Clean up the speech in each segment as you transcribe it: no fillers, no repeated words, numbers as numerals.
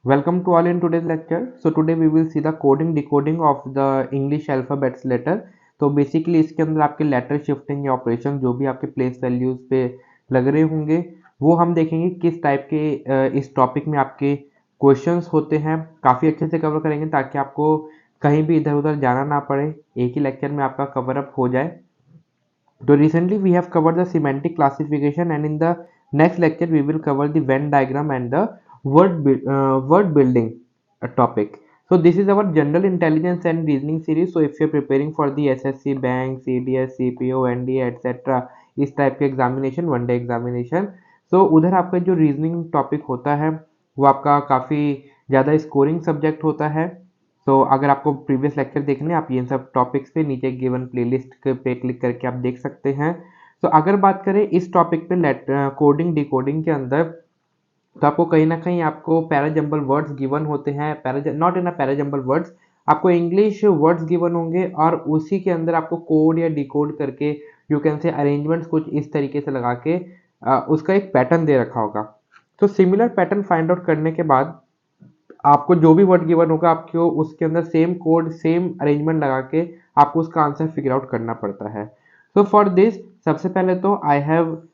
Welcome to all in today's lecture. So today we will see the coding decoding of the English alphabets letter. तो basically इसके अंदर आपके letter shifting या operation जो भी आपके प्लेस वैल्यूज पे लग रहे होंगे वो हम देखेंगे किस टाइप के इस टॉपिक में आपके क्वेश्चंस होते हैं। काफ़ी अच्छे से कवर करेंगे ताकि आपको कहीं भी इधर उधर जाना ना पड़े, एक ही लेक्चर में आपका कवर अप हो जाए। So recently we have covered the semantic classification, and in the next lecture we will cover the Venn diagram and the word building topic. So this is our general intelligence and reasoning series. So if you are preparing for the SSC, bank, CDS, CPO, NDA etc. इस type के examination, one day examination, so उधर आपका जो reasoning topic होता है वो आपका काफ़ी ज़्यादा स्कोरिंग सब्जेक्ट होता है। तो अगर आपको प्रीवियस लेक्चर देखने आप ये सब टॉपिक्स पे नीचे गिवन प्लेलिस्ट पे क्लिक करके आप देख सकते हैं। तो अगर बात करें इस टॉपिक पे कोडिंग डिकोडिंग के अंदर, तो आपको कहीं ना कहीं आपको पैराजंबल वर्ड्स गिवन होते हैं, not in a parajumble words, आपको इंग्लिश वर्ड्स गिवन होंगे और उसी के अंदर आपको कोड या डिकोड करके यू कैन से अरेंजमेंट्स कुछ इस तरीके से लगा के उसका एक पैटर्न दे रखा होगा। तो सिमिलर पैटर्न फाइंड आउट करने के बाद आपको जो भी वर्ड गिवन होगा आपको उसके अंदर सेम कोड सेम अरेंजमेंट लगा के आपको उसका आंसर फिगर आउट करना पड़ता है। सो फॉर दिस सबसे पहले तो आई हैव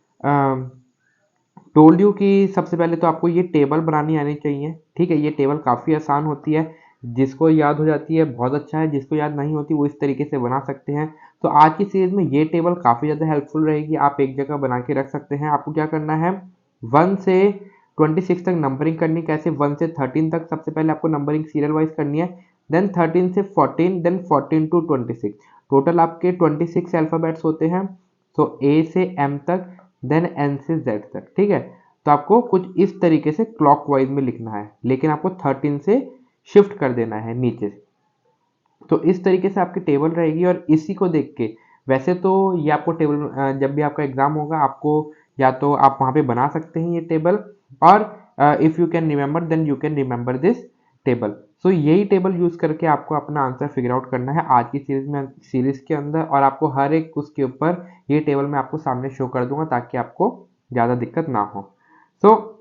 टोल्ड यू कि सबसे पहले तो आपको ये टेबल बनानी आनी चाहिए। ठीक है, ये टेबल काफ़ी आसान होती है, जिसको याद हो जाती है बहुत अच्छा है, जिसको याद नहीं होती वो इस तरीके से बना सकते हैं। तो आज की सीरीज में ये टेबल काफ़ी ज़्यादा हेल्पफुल रहेगी, आप एक जगह बना के रख सकते हैं। आपको क्या करना है, 1 से 26 तक नंबरिंग करनी। कैसे, 1 से 13 तक सबसे पहले आपको नंबरिंग सीरियल वाइज करनी है, देन 13 से 14, देन 14 टू 26। टोटल आपके 26 अल्फ़ाबेट्स होते हैं, तो ए से एम तक, देन एन से जेड तक। ठीक है, तो आपको कुछ इस तरीके से क्लॉकवाइज में लिखना है, लेकिन आपको 13 से शिफ्ट कर देना है नीचे। तो इस तरीके से आपकी टेबल रहेगी और इसी को देख के, वैसे तो ये आपको टेबल जब भी आपका एग्जाम होगा आपको या तो आप वहाँ पे बना सकते हैं ये टेबल, और if you can remember then you can remember this table. So यही टेबल यूज़ करके आपको अपना आंसर फिगर आउट करना है आज की सीरीज के अंदर, और आपको हर एक उसके ऊपर ये टेबल मैं आपको सामने शो कर दूंगा ताकि आपको ज़्यादा दिक्कत ना हो। सो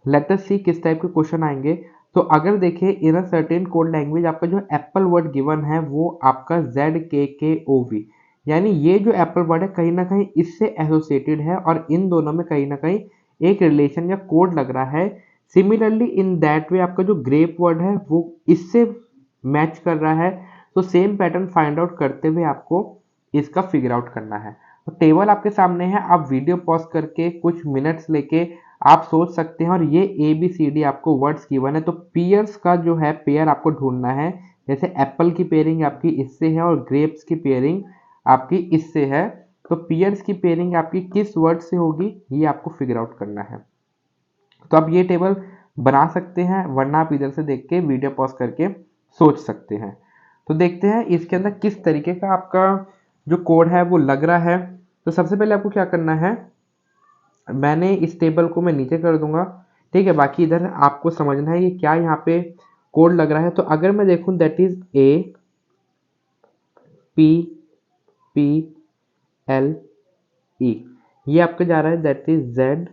लेट अस सी किस टाइप के क्वेश्चन आएंगे। तो अगर देखें इन अ सर्टेन कोड लैंग्वेज, आपका जो एप्पल वर्ड गिवन है वो आपका ZKKOV, यानी ये जो एप्पल वर्ड है कहीं ना कहीं इससे एसोसिएटेड है और इन दोनों में कहीं ना कहीं एक रिलेशन या कोड लग रहा है। सिमिलरली इन दैट वे आपका जो ग्रेप वर्ड है वो इससे मैच कर रहा है। तो सेम पैटर्न फाइंड आउट करते हुए आपको इसका फिगर आउट करना है। तो टेबल आपके सामने है, आप वीडियो पॉज करके कुछ मिनट्स लेके आप सोच सकते हैं, और ये ABCD आपको वर्ड्स गिवन है। तो पेयर्स का जो है पेयर आपको ढूंढना है, जैसे एप्पल की पेयरिंग आपकी इससे है और ग्रेप्स की पेयरिंग आपकी इससे है। तो पेयर्स की पेयरिंग आपकी किस वर्ड से होगी ये आपको फिगर आउट करना है। तो आप ये टेबल बना सकते हैं, वरना आप इधर से देख के वीडियो पॉज करके सोच सकते हैं। तो देखते हैं इसके अंदर किस तरीके का आपका जो कोड है वो लग रहा है। तो सबसे पहले आपको क्या करना है, मैंने इस टेबल को मैं नीचे कर दूंगा। ठीक है, बाकी इधर आपको समझना है ये क्या यहाँ पे कोड लग रहा है। तो अगर मैं देखूं दैट इज APPLE, ये आपका जा रहा है दैट इज ZKKOV।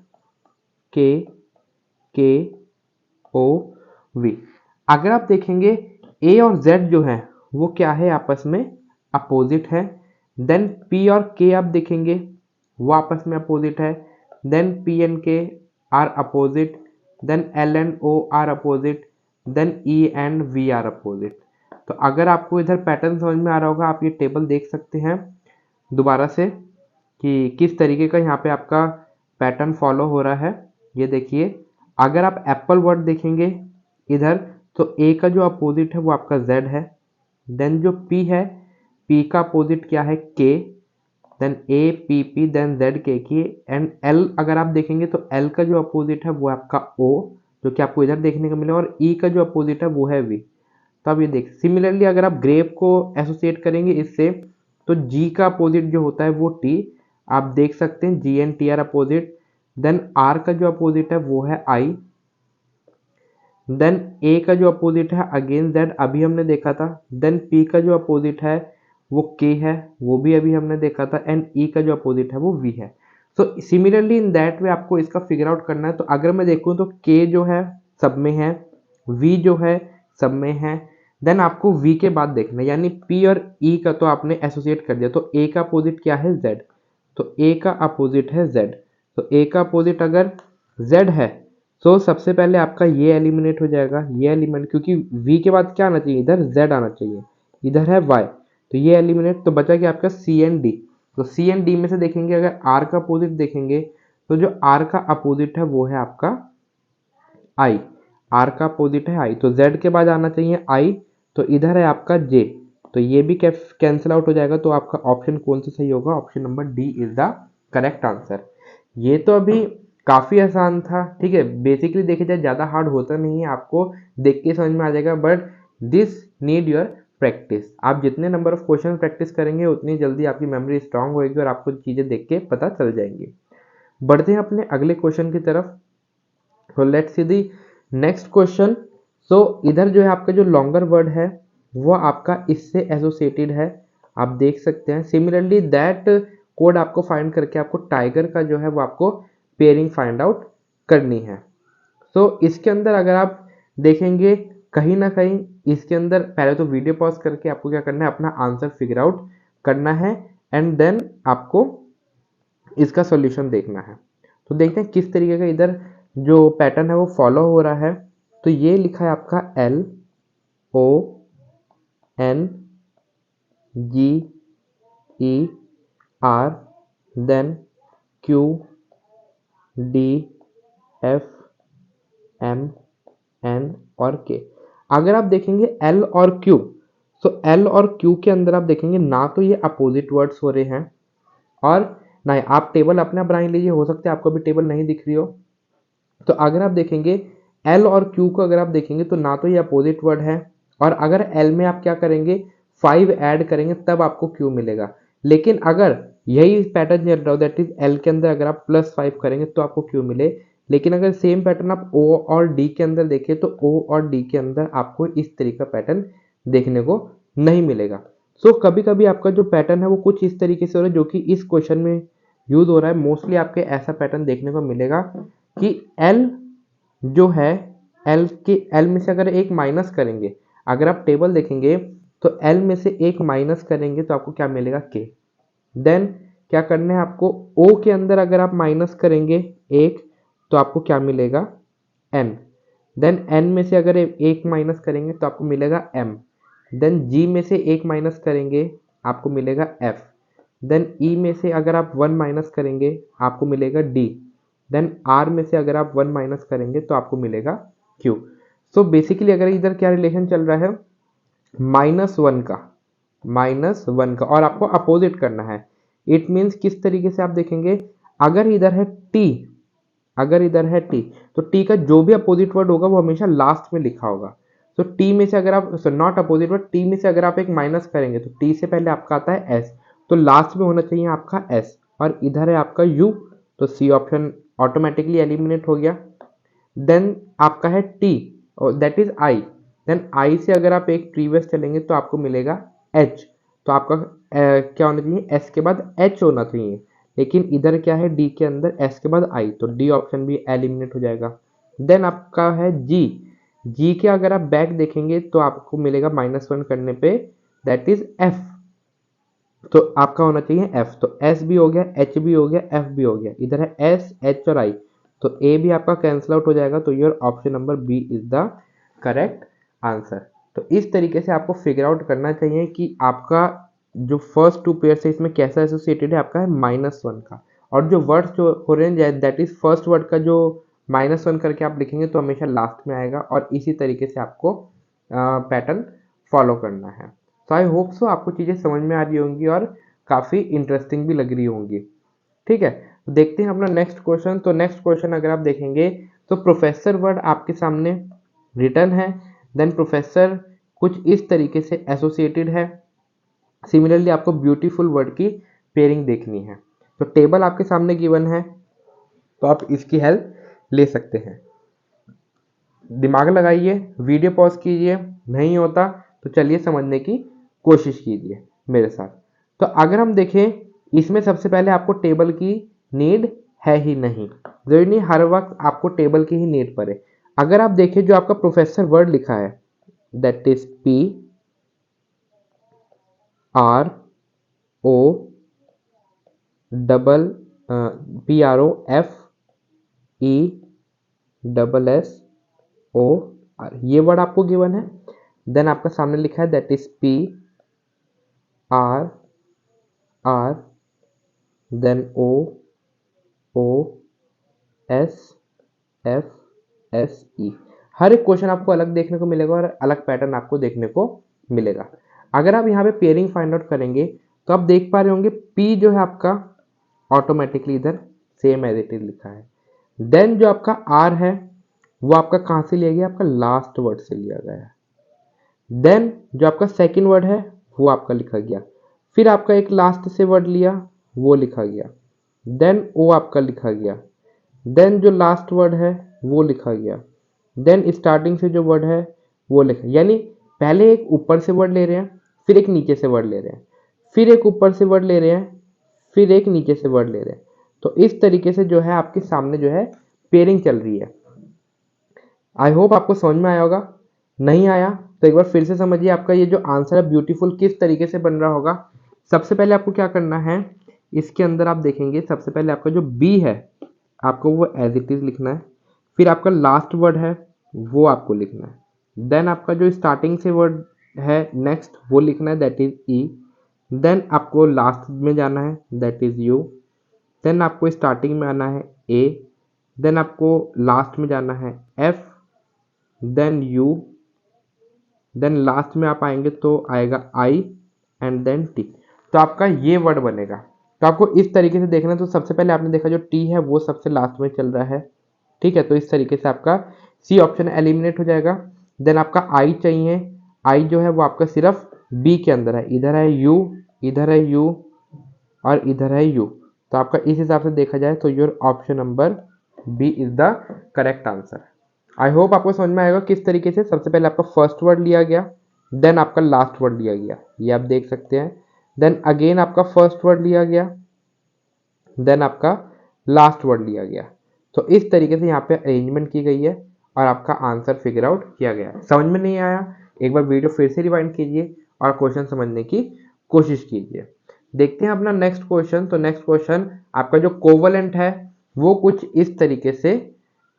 अगर आप देखेंगे A और Z जो है वो क्या है, आपस में अपोजिट है। देन P और K आप देखेंगे वो आपस में अपोजिट है। Then P and K are opposite, then L and O are opposite, then E and V are opposite. तो अगर आपको इधर पैटर्न समझ में आ रहा होगा, आप ये टेबल देख सकते हैं दोबारा से कि किस तरीके का यहाँ पे आपका पैटर्न फॉलो हो रहा है। ये देखिए, अगर आप एप्पल वर्ड देखेंगे इधर, तो A का जो अपोजिट है वो आपका Z है। देन जो P है, P का अपोजिट क्या है, K, then APP, then ZKK and L अगर आप देखेंगे तो L का जो अपोजिट है वो आपका O, जो कि आपको इधर देखने को मिलेगा, और E का जो अपोजिट है वो है V। तो आप ये देख, सिमिलरली अगर आप ग्रेप को एसोसिएट करेंगे इससे, तो G का अपोजिट जो होता है वो T, आप देख सकते हैं G and T are opposite. Then R का जो अपोजिट है वो है I, देन A का जो अपोजिट है अगेन Z, अभी हमने देखा था। देन P का जो अपोजिट है वो K है, वो भी अभी हमने देखा था। एंड E का जो अपोजिट है वो V है। सो सिमिलरली इन दैट वे आपको इसका फिगर आउट करना है। तो अगर मैं देखूँ तो K जो है सब में है, वी जो है सब में है। देन आपको वी के बाद देखना है, यानी पी और ई का तो आपने एसोसिएट कर दिया, तो ए का अपोजिट क्या है जेड, तो ए का अपोजिट है जेड, तो ए का अपोजिट अगर जेड है तो सबसे पहले आपका ये एलिमिनेट हो जाएगा, ये एलिमेंट, क्योंकि वी के बाद क्या आना चाहिए, इधर जेड आना चाहिए, इधर है वाई, तो ये एलिमिनेट, तो बचा क्या आपका सी एंड डी। तो सी एंड डी में से देखेंगे, अगर आर का अपोजिट देखेंगे तो जो आर का अपोजिट है वो है आपका आई, आर का अपोजिट है आई, तो जेड के बाद आना चाहिए आई, तो इधर है आपका जे, तो ये भी कैंसिल आउट हो जाएगा, तो आपका ऑप्शन कौन सा सही होगा, option number D is the correct answer. ये तो अभी काफ़ी आसान था, ठीक है, बेसिकली देखा जाए ज़्यादा हार्ड होता नहीं है, आपको देख के समझ में आ जाएगा, but this need your practice. आप जितने नंबर ऑफ क्वेश्चन प्रैक्टिस करेंगे उतनी जल्दी आपकी मेमोरी स्ट्रांग होगी और आपको चीज़ें देख के पता चल जाएंगी। बढ़ते हैं अपने अगले क्वेश्चन की तरफ। तो let's see the next question. So इधर जो है आपका जो लॉन्गर वर्ड है वो आपका इससे एसोसिएटेड है, आप देख सकते हैं। सिमिलरली दैट कोड आपको फाइंड करके आपको टाइगर का जो है वो आपको पेयरिंग फाइंड आउट करनी है। सो इसके अंदर अगर आप देखेंगे कहीं ना कहीं इसके अंदर पहले तो वीडियो पॉज करके आपको क्या करना है, अपना आंसर फिगर आउट करना है एंड देन आपको इसका सॉल्यूशन देखना है। तो देखते हैं किस तरीके का इधर जो पैटर्न है वो फॉलो हो रहा है। तो ये लिखा है आपका L O N G E R, then Q D F M N और के। अगर आप देखेंगे एल और क्यू, तो एल और क्यू के अंदर आप देखेंगे ना तो ये अपोजिट वर्ड्स हो रहे हैं और ना ही, आप टेबल अपना बना लीजिए, हो सकता है आपको भी टेबल नहीं दिख रही हो। तो अगर आप देखेंगे एल और क्यू को अगर आप देखेंगे तो ना तो ये अपोजिट वर्ड है, और अगर एल में आप क्या करेंगे 5 ऐड करेंगे तब आपको क्यू मिलेगा। लेकिन अगर यही पैटर्न चल रहा हो, दैट इज एल के अंदर अगर आप +5 करेंगे तो आपको क्यू मिले। लेकिन अगर सेम पैटर्न आप ओ और डी के अंदर देखें तो ओ और डी के अंदर आपको इस तरीके का पैटर्न देखने को नहीं मिलेगा। सो कभी कभी आपका जो पैटर्न है वो कुछ इस तरीके से हो रहा है जो कि इस क्वेश्चन में यूज हो रहा है। मोस्टली आपके ऐसा पैटर्न देखने को मिलेगा कि एल जो है, एल में से अगर एक माइनस करेंगे, अगर आप टेबल देखेंगे तो एल में से एक माइनस करेंगे तो आपको क्या मिलेगा के। देन क्या करना है आपको, ओ के अंदर अगर आप माइनस करेंगे एक तो आपको क्या मिलेगा एन। देन एन में से अगर एक माइनस करेंगे तो आपको मिलेगा एम। देन जी में से एक माइनस करेंगे आपको मिलेगा एफ। देन ई में से अगर आप 1 माइनस करेंगे आपको मिलेगा डी। देन आर में से अगर आप 1 माइनस करेंगे तो आपको मिलेगा क्यू। सो बेसिकली अगर इधर क्या रिलेशन चल रहा है, -1 का और आपको अपोजिट करना है। इट मीन्स किस तरीके से आप देखेंगे, अगर इधर है टी, अगर इधर है टी तो टी का जो भी अपोजिट वर्ड होगा वो हमेशा लास्ट में लिखा होगा। तो टी में से अगर आप नॉट अपोजिट वर्ड, टी में से अगर आप एक माइनस करेंगे तो टी से पहले आपका आता है एस, तो लास्ट में होना चाहिए आपका एस, और इधर है आपका यू, तो सी ऑप्शन ऑटोमेटिकली एलिमिनेट हो गया। देन आपका है टी और that is I, then I से अगर आप एक प्रीवियस चलेंगे तो आपको मिलेगा एच, तो आपका क्या होना चाहिए, एस के बाद एच होना चाहिए। लेकिन इधर क्या है, डी के अंदर एस के बाद आई, तो डी ऑप्शन भी एलिमिनेट हो जाएगा। देन आपका है जी, जी के अगर आप बैक देखेंगे तो आपको मिलेगा -1 करने पे दैट इज एफ, तो आपका होना चाहिए एफ, तो एस भी हो गया, एच भी हो गया, एफ भी हो गया। इधर है एस एच और आई, तो ए भी आपका कैंसिल आउट हो जाएगा, तो your option number B is the correct answer. तो इस तरीके से आपको फिगर आउट करना चाहिए कि आपका जो फर्स्ट 2 पेयर है इसमें कैसा एसोसिएटेड है, आपका है -1 का, और जो वर्ड्स जो हो रहे हैं दैट इज फर्स्ट वर्ड का जो -1 करके आप लिखेंगे तो हमेशा लास्ट में आएगा, और इसी तरीके से आपको पैटर्न फॉलो करना है। तो आई होप सो आपको चीज़ें समझ में आ रही होंगी और काफ़ी इंटरेस्टिंग भी लग रही होंगी। ठीक है, तो देखते हैं अपना नेक्स्ट क्वेश्चन। तो नेक्स्ट क्वेश्चन अगर आप देखेंगे तो प्रोफेसर वर्ड आपके सामने रिटर्न है, देन प्रोफेसर कुछ इस तरीके से एसोसिएटेड है। सिमिलरली आपको ब्यूटीफुल वर्ड की पेयरिंग देखनी है, तो टेबल आपके सामने गिवन है तो आप इसकी हेल्प ले सकते हैं। दिमाग लगाइए, वीडियो पॉज कीजिए, नहीं होता तो चलिए समझने की कोशिश कीजिए मेरे साथ। तो अगर हम देखें इसमें सबसे पहले आपको टेबल की नीड है ही नहीं, जरूरी नहीं हर वक्त आपको टेबल की ही नीड पड़े। अगर आप देखें जो आपका प्रोफेसर वर्ड लिखा है that is P R O double PROFESSOR, ये वर्ड आपको गिवन है। देन आपका सामने लिखा है that is PRR then OOSFSE। हर एक क्वेश्चन आपको अलग देखने को मिलेगा और अलग पैटर्न आपको देखने को मिलेगा। अगर आप यहाँ पे पेयरिंग फाइंड आउट करेंगे तो आप देख पा रहे होंगे P जो है आपका ऑटोमेटिकली इधर सेम एज इट इज लिखा है। देन जो आपका R है वो आपका कहाँ से लिया गया, आपका लास्ट वर्ड से लिया गया है। देन जो आपका सेकंड वर्ड है वो आपका लिखा गया, फिर आपका एक लास्ट से वर्ड लिया वो लिखा गया, देन ओ आपका लिखा गया, देन जो लास्ट वर्ड है वो लिखा गया, देन स्टार्टिंग से जो वर्ड है वो लिखा। यानी पहले एक ऊपर से वर्ड ले रहे हैं, फिर एक नीचे से वर्ड ले रहे हैं, फिर एक ऊपर से वर्ड ले रहे हैं, फिर एक नीचे से वर्ड ले रहे हैं। तो इस तरीके से जो है आपके सामने जो है पेयरिंग चल रही है। आई होप आपको समझ में आया होगा। नहीं आया तो एक बार फिर से समझिए आपका ये जो आंसर है ब्यूटीफुल किस तरीके से बन रहा होगा। सबसे पहले आपको क्या करना है, इसके अंदर आप देखेंगे सबसे पहले आपका जो बी है आपको वो एज इट इज लिखना है, फिर आपका लास्ट वर्ड है वो आपको लिखना है, देन आपका जो स्टार्टिंग से वर्ड है नेक्स्ट वो लिखना है दैट इज ई, देन आपको लास्ट में जाना है दैट इज यू, देन आपको स्टार्टिंग में आना है ए, देन आपको लास्ट में जाना है F, then U, then last में आप आएंगे तो आएगा आई एंड देन टी। तो आपका ये वर्ड बनेगा। तो आपको इस तरीके से देखना है। तो सबसे पहले आपने देखा जो टी है वो सबसे लास्ट में चल रहा है, ठीक है। तो इस तरीके से आपका सी ऑप्शन एलिमिनेट हो जाएगा। देन आपका आई चाहिए, आई जो है वो आपका सिर्फ बी के अंदर है, इधर है यू, इधर है यू और इधर है यू। तो आपका इस हिसाब से देखा जाए तो your option number B is the correct answer. I hope आपको समझ में आएगा किस तरीके से सबसे पहले आपका फर्स्ट वर्ड लिया गया, देन आपका लास्ट वर्ड लिया गया, ये आप देख सकते हैं। देन अगेन आपका फर्स्ट वर्ड लिया गया, देन आपका लास्ट वर्ड लिया गया। तो इस तरीके से यहाँ पे अरेंजमेंट की गई है और आपका आंसर फिगर आउट किया गया है। समझ में नहीं आया एक बार वीडियो फिर से रिवाइंड कीजिए और क्वेश्चन समझने की कोशिश कीजिए। देखते हैं अपना नेक्स्ट क्वेश्चन। तो नेक्स्ट क्वेश्चन आपका जो कोवलेंट है वो कुछ इस तरीके से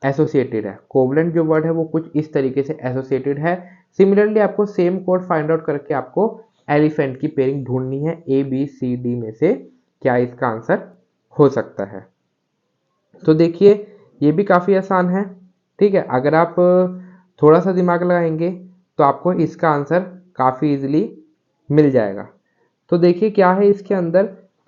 एसोसिएटेड है। कोवलेंट जो वर्ड है वो कुछ इस तरीके से एसोसिएटेड है। सिमिलरली आपको सेम कोड फाइंड आउट करके आपको एलिफेंट की पेयरिंग ढूंढनी है। ए बी सी डी में से क्या इसका आंसर हो सकता है। तो देखिए ये भी काफ़ी आसान है, ठीक है। अगर आप थोड़ा सा दिमाग लगाएंगे तो आपको इसका आंसर काफ़ी इजीली मिल जाएगा। तो देखिए क्या है इसके अंदर।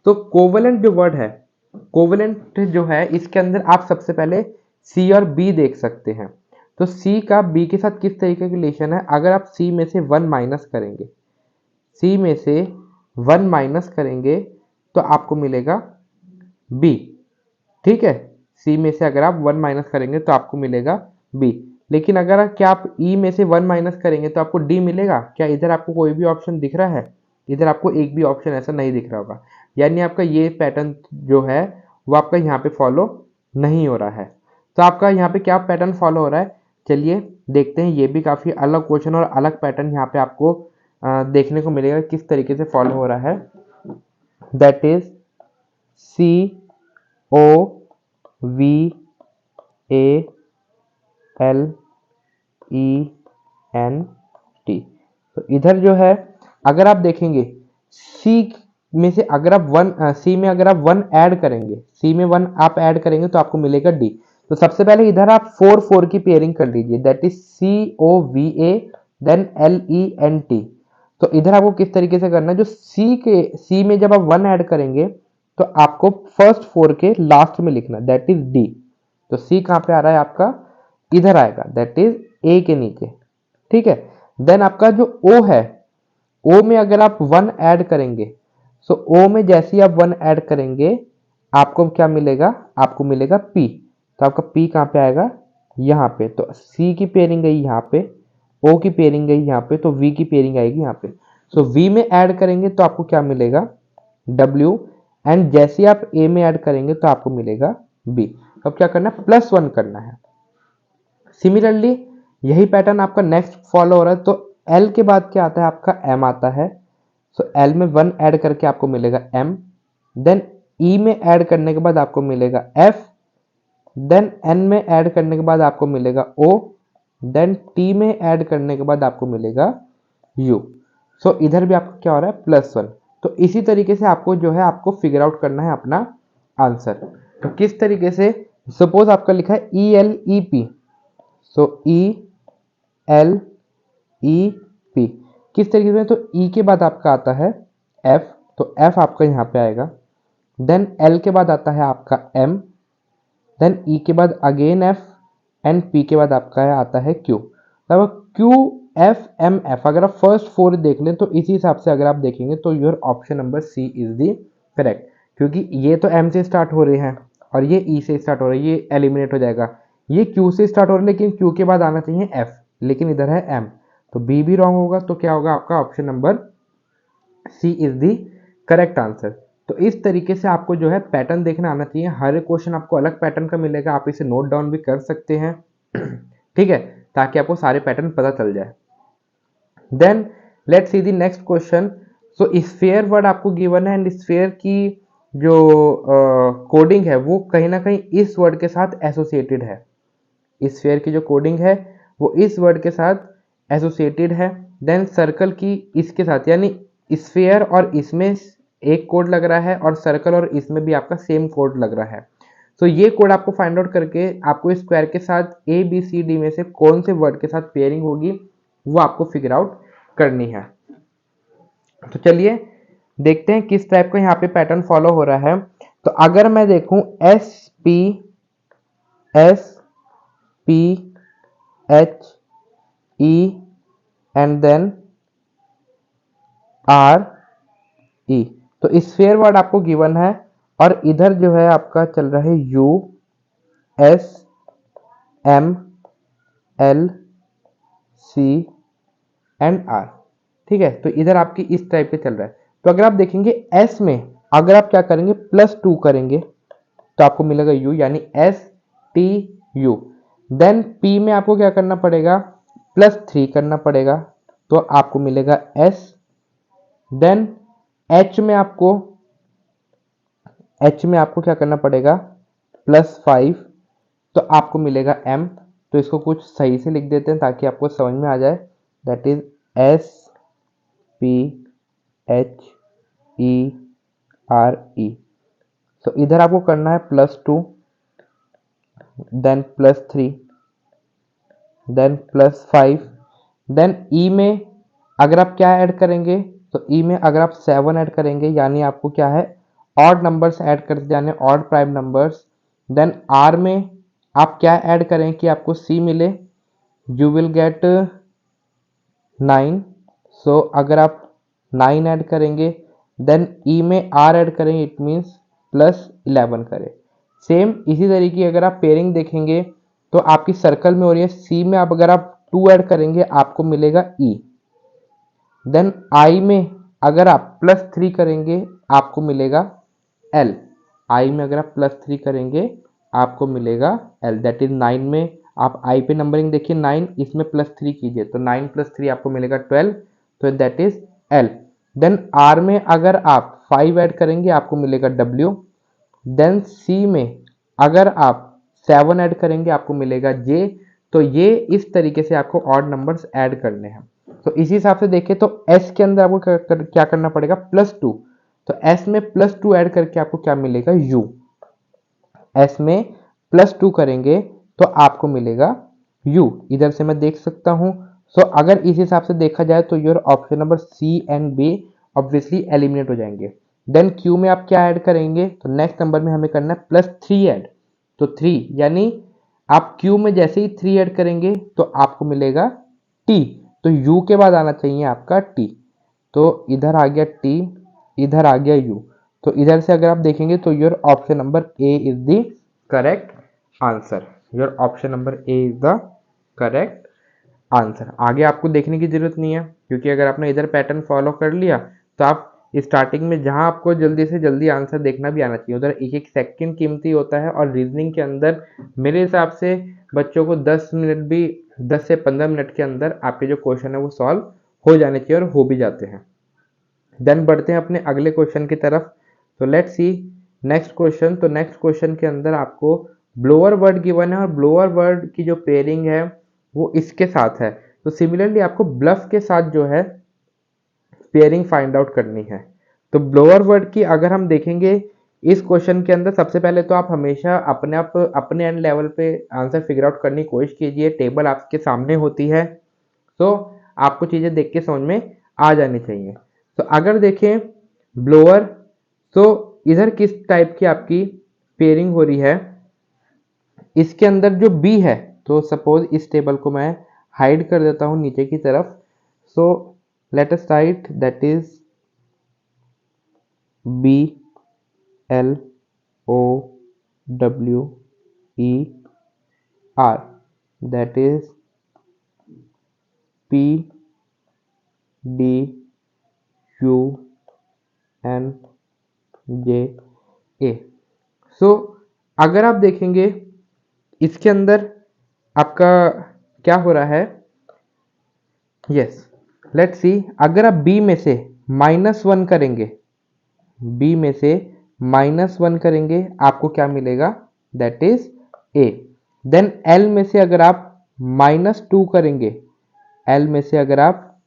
तो कोवलेंट जो वर्ड है, कोवलेंट जो है इसके अंदर आप सबसे पहले सी और बी देख सकते हैं। तो सी का बी के साथ किस तरीके की रिलेशन है, अगर आप सी में से 1 माइनस करेंगे, सी में से 1 माइनस करेंगे तो आपको मिलेगा बी, ठीक है। सी में से अगर आप 1 माइनस करेंगे तो आपको मिलेगा बी। लेकिन अगर क्या आप ई में से 1 माइनस करेंगे तो आपको डी मिलेगा क्या? इधर आपको कोई भी ऑप्शन दिख रहा है? इधर आपको एक भी ऑप्शन ऐसा नहीं दिख रहा होगा। यानी आपका ये पैटर्न जो है वो आपका यहाँ पे फॉलो नहीं हो रहा है। तो आपका यहाँ पे क्या पैटर्न फॉलो हो रहा है, चलिए देखते हैं। ये भी काफ़ी अलग क्वेश्चन और अलग पैटर्न यहाँ पे आपको देखने को मिलेगा किस तरीके से फॉलो हो रहा है। That is C O V A L E N T. तो इधर जो है अगर आप देखेंगे सी में से अगर आप सी में अगर आप 1 ऐड करेंगे, सी में 1 आप ऐड करेंगे तो आपको मिलेगा डी। तो सबसे पहले इधर आप 4 4 की पेयरिंग कर लीजिए, that is C O V A then L E N T. तो इधर आपको किस तरीके से करना है, जो सी में जब आप 1 ऐड करेंगे तो आपको फर्स्ट 4 के लास्ट में लिखना, दैट इज डी। तो सी कहाँ पे आ रहा है आपका, इधर आएगा, दैट इज ए के नीचे, ठीक है। देन आपका जो ओ है, ओ में अगर आप 1 ऐड करेंगे, सो ओ में जैसे ही आप 1 ऐड करेंगे आपको क्या मिलेगा, आपको मिलेगा पी। तो आपका पी कहाँ पे आएगा, यहाँ पे। तो सी की पेयरिंग गई यहाँ पे, ओ की पेयरिंग गई यहाँ पे, तो वी की पेयरिंग आएगी यहाँ पे। सो वी में ऐड करेंगे तो आपको क्या मिलेगा, डब्ल्यू। एंड जैसे आप ए में ऐड करेंगे तो आपको मिलेगा बी। अब क्या करना है, +1 करना है। सिमिलरली यही पैटर्न आपका नेक्स्ट फॉलो हो रहा है, तो एल के बाद क्या आता है आपका एम आता है। सो एल में 1 ऐड करके आपको मिलेगा एम, देन ई में ऐड करने के बाद आपको मिलेगा एफ, देन एन में ऐड करने के बाद आपको मिलेगा ओ, देन टी में ऐड करने के बाद आपको मिलेगा यू। सो इधर भी आपका क्या हो रहा है +1। तो इसी तरीके से आपको जो है आपको फिगर आउट करना है अपना आंसर। तो किस तरीके से, सपोज आपका लिखा है ई एल ई पी, सो ई एल ई पी किस तरीके से, तो ई के बाद आपका आता है एफ, तो एफ आपका यहाँ पे आएगा, देन एल के बाद आता है आपका एम, देन ई के बाद अगेन एफ, एंड पी के बाद आपका आता है क्यू। अब क्यू एफ एम एफ अगर आप फर्स्ट 4 देख लें तो इसी हिसाब से अगर आप देखेंगे तो your option number C is the correct, क्योंकि ये तो एम से स्टार्ट हो रहे हैं और ये ई से स्टार्ट हो रहा है, ये एलिमिनेट हो जाएगा। ये क्यू से स्टार्ट हो रहा है लेकिन क्यू के बाद आना चाहिए एफ, लेकिन इधर है एम, तो बी भी रॉन्ग होगा। तो क्या होगा आपका option number C is the correct answer. तो इस तरीके से आपको जो है पैटर्न देखना आना चाहिए। हर क्वेश्चन आपको अलग पैटर्न का मिलेगा, आप इसे नोट डाउन भी कर सकते हैं ठीक है, ताकि आपको सारे पैटर्न पता चल जाए। Then let's see the next question. So sphere word आपको गिवन है एंड स्फीयर की जो कोडिंग है वो कहीं ना कहीं इस वर्ड के साथ एसोसिएटेड है। स्फीयर की जो कोडिंग है वो इस वर्ड के साथ एसोसिएटेड है। देन सर्कल की इसके साथ, यानी स्फीयर और इसमें एक कोड लग रहा है और सर्कल और इसमें भी आपका सेम कोड लग रहा है। तो ये कोड आपको फाइंड आउट करके आपको स्क्वायर के साथ ए बी सी डी में से कौन से वर्ड के साथ पेयरिंग होगी वो आपको फिगर आउट करनी है। तो चलिए देखते हैं किस टाइप का यहाँ पे पैटर्न फॉलो हो रहा है। तो अगर मैं देखूं S P H E and then R E, तो स्फीयर वर्ड आपको गिवन है और इधर जो है आपका चल रहा है U S M L C and R, ठीक है। तो इधर आपकी इस टाइप के चल रहा है। तो अगर आप देखेंगे एस में अगर आप क्या करेंगे +2 करेंगे तो आपको मिलेगा यू, यानी S T U. Then P में आपको क्या करना पड़ेगा +3 करना पड़ेगा तो आपको मिलेगा एस। देन एच में आपको क्या करना पड़ेगा +5 तो आपको मिलेगा एम। तो इसको कुछ सही से लिख देते हैं ताकि आपको समझ में आ जाए, that is S P H E R E. तो इधर आपको करना है +2 देन +3 देन +5। देन ई में अगर आप क्या ऐड करेंगे तो ई में अगर आप 7 ऐड करेंगे यानी आपको क्या है ऑड नंबर्स ऐड करते जाने, odd prime numbers. Then R में आप क्या ऐड करें कि आपको सी मिले, यू विल गेट 9। सो अगर आप 9 ऐड करेंगे देन ई में आर ऐड करेंगे, इट मीन्स +11 करें। सेम इसी तरीके अगर आप पेयरिंग देखेंगे तो आपकी सर्कल में हो रही है, सी में आप अगर आप 2 ऐड करेंगे आपको मिलेगा ई। देन आई में अगर आप +3 करेंगे आपको मिलेगा एल, आई में अगर आप +3 करेंगे आपको मिलेगा एल, दैट इज 9 में आप आई पे नंबरिंग देखिए 9, इसमें +3 कीजिए तो 9 + 3 आपको मिलेगा 12, तो that is L. Then R में अगर आप 5 ऐड करेंगे आपको मिलेगा डब्ल्यू। देन सी में अगर आप 7 ऐड करेंगे आपको मिलेगा जे। तो ये इस तरीके से आपको ऑड नंबर्स ऐड करने हैं। तो इसी हिसाब से देखें तो एस के अंदर आपको क्या करना पड़ेगा +2, तो एस में +2 ऐड करके आपको क्या मिलेगा यू। एस में +2 करेंगे तो आपको मिलेगा यू, इधर से मैं देख सकता हूं। सो अगर इस हिसाब से देखा जाए तो your option number C and B obviously eliminate हो जाएंगे। देन क्यू में आप क्या ऐड करेंगे तो नेक्स्ट नंबर में हमें करना है +3 ऐड, तो 3 यानी आप क्यू में जैसे ही 3 ऐड करेंगे तो आपको मिलेगा टी, तो यू के बाद आना चाहिए आपका टी। तो इधर आ गया टी, इधर आ गया यू। तो इधर से अगर आप देखेंगे तो your option number A is the correct answer. Your option number A is the correct answer. आगे आपको देखने की जरूरत नहीं है क्योंकि अगर आपने इधर पैटर्न फॉलो कर लिया तो आप स्टार्टिंग में जहां आपको जल्दी से जल्दी आंसर देखना भी आना चाहिए, उधर एक एक सेकंड कीमती होता है। और रीजनिंग के अंदर मेरे हिसाब से बच्चों को 10 मिनट भी 10 से 15 मिनट के अंदर आपके जो क्वेश्चन है वो सॉल्व हो जाने चाहिए, और हो भी जाते हैं। देन बढ़ते हैं अपने अगले क्वेश्चन की तरफ। तो लेट्स सी नेक्स्ट क्वेश्चन। तो नेक्स्ट क्वेश्चन के अंदर आपको ब्लोअर वर्ड गिवन है, और ब्लोअर वर्ड की जो पेयरिंग है वो इसके साथ है। तो सिमिलरली आपको ब्लफ के साथ जो है पेयरिंग फाइंड आउट करनी है। तो ब्लोअर वर्ड की अगर हम देखेंगे इस क्वेश्चन के अंदर, सबसे पहले तो आप हमेशा अपने एंड लेवल पे आंसर फिगर आउट करने की कोशिश कीजिए। टेबल आपके सामने होती है, तो आपको चीजें देख के समझ में आ जानी चाहिए। तो अगर देखें ब्लोअर, तो इधर किस टाइप की आपकी पेयरिंग हो रही है, इसके अंदर जो बी है, तो सपोज इस टेबल को मैं हाइड कर देता हूं नीचे की तरफ। सो let us write that is B L O W E R, that is P D U N J A। सो अगर आप देखेंगे इसके अंदर आपका क्या हो रहा है, यस लेट्स सी, अगर आप B में से -1 करेंगे, B में से -1 करेंगे, आपको क्या मिलेगा, that is A। Then L में से अगर आप -2 करेंगे, L में से अगर आप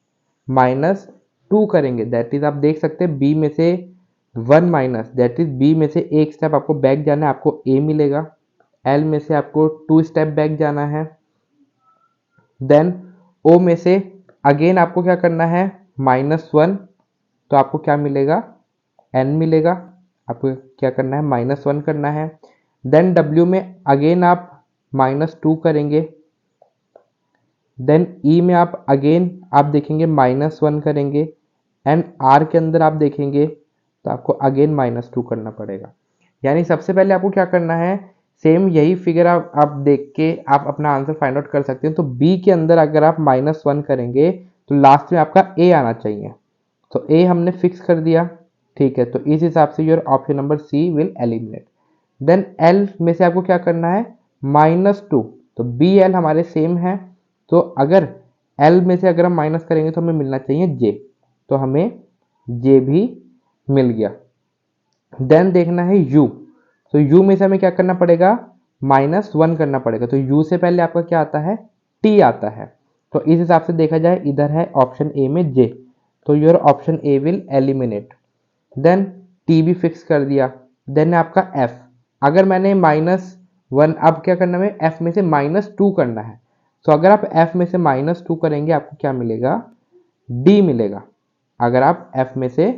-2 करेंगे, दैट इज आप देख सकते हैं B में से 1 माइनस, दैट इज B में से एक स्टेप आपको बैक जाना है, आपको A मिलेगा। L में से आपको 2 स्टेप बैक जाना है। देन O में से अगेन आपको क्या करना है, -1, तो आपको क्या मिलेगा, N मिलेगा। आपको क्या करना है, -1 करना है। देन W में अगेन आप -2 करेंगे। देन E में आप अगेन आप देखेंगे -1 करेंगे। एंड R के अंदर आप देखेंगे तो आपको अगेन -2 करना पड़ेगा। यानी सबसे पहले आपको क्या करना है, सेम यही फिगर आप देख के आप अपना आंसर फाइंड आउट कर सकते हैं। तो B के अंदर अगर आप -1 करेंगे तो लास्ट में आपका A आना चाहिए। तो A हमने फिक्स कर दिया, ठीक है। तो इस हिसाब से your option number C will eliminate. Then L में से आपको क्या करना है, -2, तो B L हमारे सेम है। तो अगर L में से अगर हम माइनस करेंगे तो हमें मिलना चाहिए J, तो हमें J भी मिल गया। देन देखना है U, तो U में से हमें क्या करना पड़ेगा, -1 करना पड़ेगा। तो U से पहले आपका क्या आता है, T आता है। तो इस हिसाब से देखा जाए इधर है ऑप्शन ए में J, तो your option A will eliminate. Then T भी फिक्स कर दिया। देन आपका F, अगर मैंने -1, अब क्या करना है, F में से -2 करना है। तो अगर आप F में से -2 करेंगे आपको क्या मिलेगा, D मिलेगा। अगर आप F में से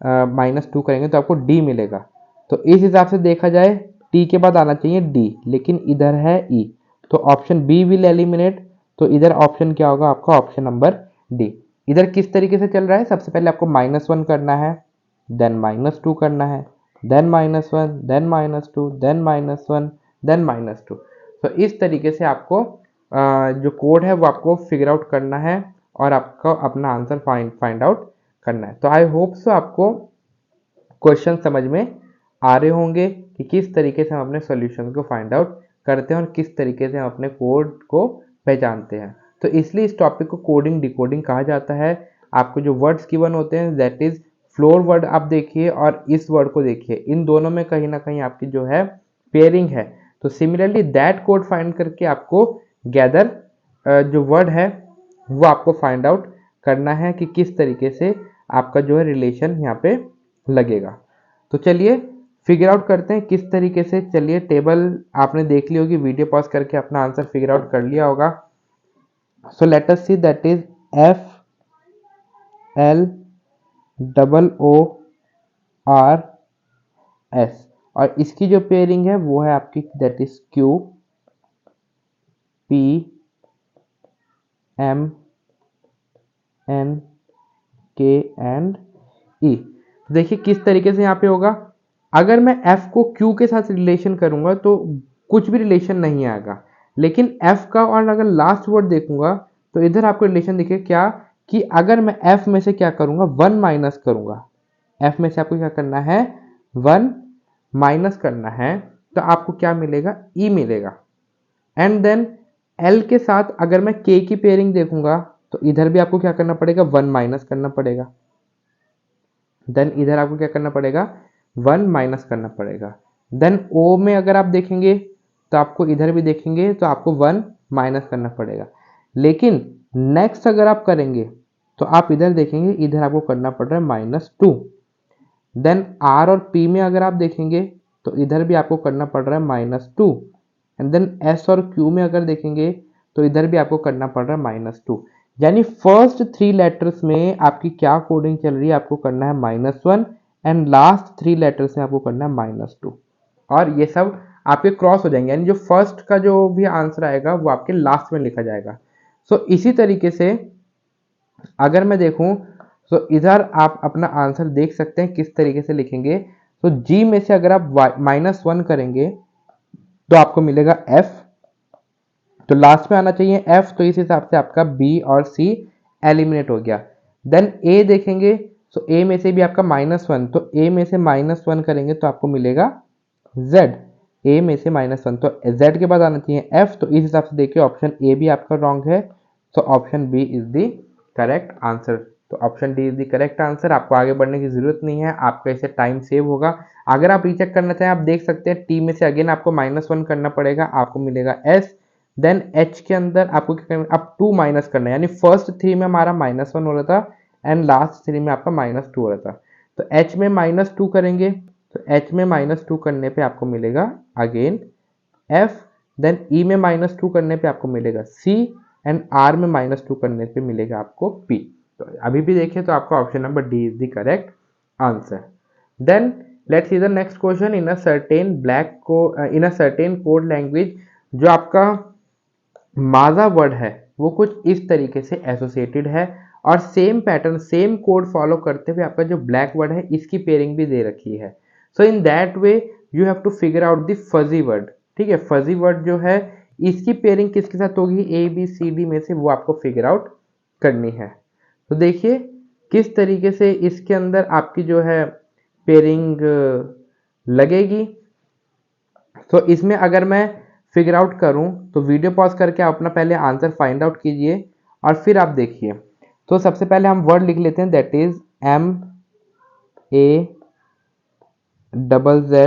-2 करेंगे तो आपको D मिलेगा। तो इस हिसाब से देखा जाए T के बाद आना चाहिए D, लेकिन इधर है E, तो ऑप्शन B विल एलिमिनेट। तो इधर ऑप्शन क्या होगा आपका, ऑप्शन नंबर D। इधर किस तरीके से चल रहा है, सबसे पहले आपको -1 करना है, देन -2 करना है, देन -1, देन -2, देन -1, देन -2। तो इस तरीके से आपको जो कोड है वो आपको फिगर आउट करना है और आपको अपना आंसर फाइंड आउट करना है। तो आई होप सो आपको क्वेश्चन समझ में आ रहे होंगे कि किस तरीके से हम अपने सॉल्यूशन को फाइंड आउट करते हैं और किस तरीके से हम अपने कोड को पहचानते हैं। तो इसलिए इस टॉपिक को कोडिंग डिकोडिंग कहा जाता है। आपको जो वर्ड्स गिवन होते हैं दैट इज फ्लोर वर्ड आप देखिए और इस वर्ड को देखिए, इन दोनों में कहीं ना कहीं आपकी जो है पेयरिंग है। तो सिमिलरली दैट कोड फाइंड करके आपको गैदर जो वर्ड है वो आपको फाइंड आउट करना है कि किस तरीके से आपका जो है रिलेशन यहाँ पे लगेगा। तो चलिए फिगर आउट करते हैं किस तरीके से। चलिए टेबल आपने देख ली होगी, वीडियो पॉज करके अपना आंसर फिगर आउट कर लिया होगा। सो let us see that is FLOORS, और इसकी जो पेयरिंग है वो है आपकी that is QPMNK and E। देखिए किस तरीके से यहाँ पे होगा, अगर मैं F को Q के साथ रिलेशन करूंगा तो कुछ भी रिलेशन नहीं आएगा, लेकिन F का और अगर लास्ट वर्ड देखूंगा तो इधर आपको रिलेशन दिखे क्या, कि अगर मैं F में से क्या करूंगा, 1 माइनस करूंगा, f में से आपको क्या करना है 1 माइनस करना है, तो आपको क्या मिलेगा e मिलेगा। एंड देन l के साथ अगर मैं k की पेयरिंग देखूंगा तो इधर भी आपको क्या करना पड़ेगा 1 माइनस करना पड़ेगा। देन इधर आपको क्या करना पड़ेगा 1 माइनस करना पड़ेगा। देन o में अगर आप देखेंगे तो आपको इधर भी देखेंगे तो आपको 1 माइनस करना पड़ेगा। लेकिन नेक्स्ट अगर आप करेंगे तो आप इधर देखेंगे इधर आपको करना पड़ रहा है -2। देन r और p में अगर आप देखेंगे तो इधर भी आपको करना पड़ रहा है -2। एंड देन s और q में अगर देखेंगे तो इधर भी आपको करना पड़ रहा है -2। यानी फर्स्ट 3 लेटर्स में आपकी क्या कोडिंग चल रही है, आपको करना है -1 एंड लास्ट 3 लेटर्स में आपको करना है -2। और ये सब आपके क्रॉस हो जाएंगे, यानी जो फर्स्ट का जो भी आंसर आएगा वो आपके लास्ट में लिखा जाएगा। सो इसी तरीके से अगर मैं देखूं तो इधर आप अपना आंसर देख सकते हैं किस तरीके से लिखेंगे। तो जी में से अगर आप -1 करेंगे तो आपको मिलेगा f, तो लास्ट में आना चाहिए f, तो इस हिसाब से आपका b और c एलिमिनेट हो गया। देन a देखेंगे तो a में से भी आपका -1, तो a में से -1 करेंगे तो आपको मिलेगा z, a में से -1, तो z के बाद आना चाहिए f, तो इस हिसाब से देखिए ऑप्शन a भी आपका रॉन्ग है, तो option b is the correct answer. तो option D is the correct answer. आपको आगे बढ़ने की जरूरत नहीं है, आपका इससे टाइम सेव होगा। अगर आप रीचेक करना चाहें आप देख सकते हैं टी में से अगेन आपको -1 करना पड़ेगा, आपको मिलेगा s। देन एच के अंदर आपको क्या करना है, अब 2 माइनस करना है, यानी फर्स्ट 3 में हमारा -1 हो रहा था एंड लास्ट 3 में आपका -2 हो रहा था। तो एच में -2 करेंगे, तो एच में -2 करने पे आपको मिलेगा अगेन एफ। देन ई में -2 करने पे आपको मिलेगा सी एंड आर में -2 करने पे मिलेगा आपको पी। तो अभी भी देखिए तो आपका option number D is the correct answer. Then let's see the next question. In a certain code language, जो आपका माजा वर्ड है वो कुछ इस तरीके से एसोसिएटेड है और same pattern same code follow करते हुए आपका जो ब्लैक वर्ड है इसकी पेयरिंग भी दे रखी है। So in that way you have to figure out the fuzzy word. ठीक है, फजी वर्ड जो है इसकी पेयरिंग किसके साथ होगी, ए बी सी डी में से वो आपको फिगर आउट करनी है। तो देखिए किस तरीके से इसके अंदर आपकी जो है पेयरिंग लगेगी। तो इसमें अगर मैं फिगर आउट करूं तो वीडियो पॉज करके आप अपना पहले आंसर फाइंड आउट कीजिए और फिर आप देखिए। तो सबसे पहले हम वर्ड लिख लेते हैं, दैट इज MAZZA।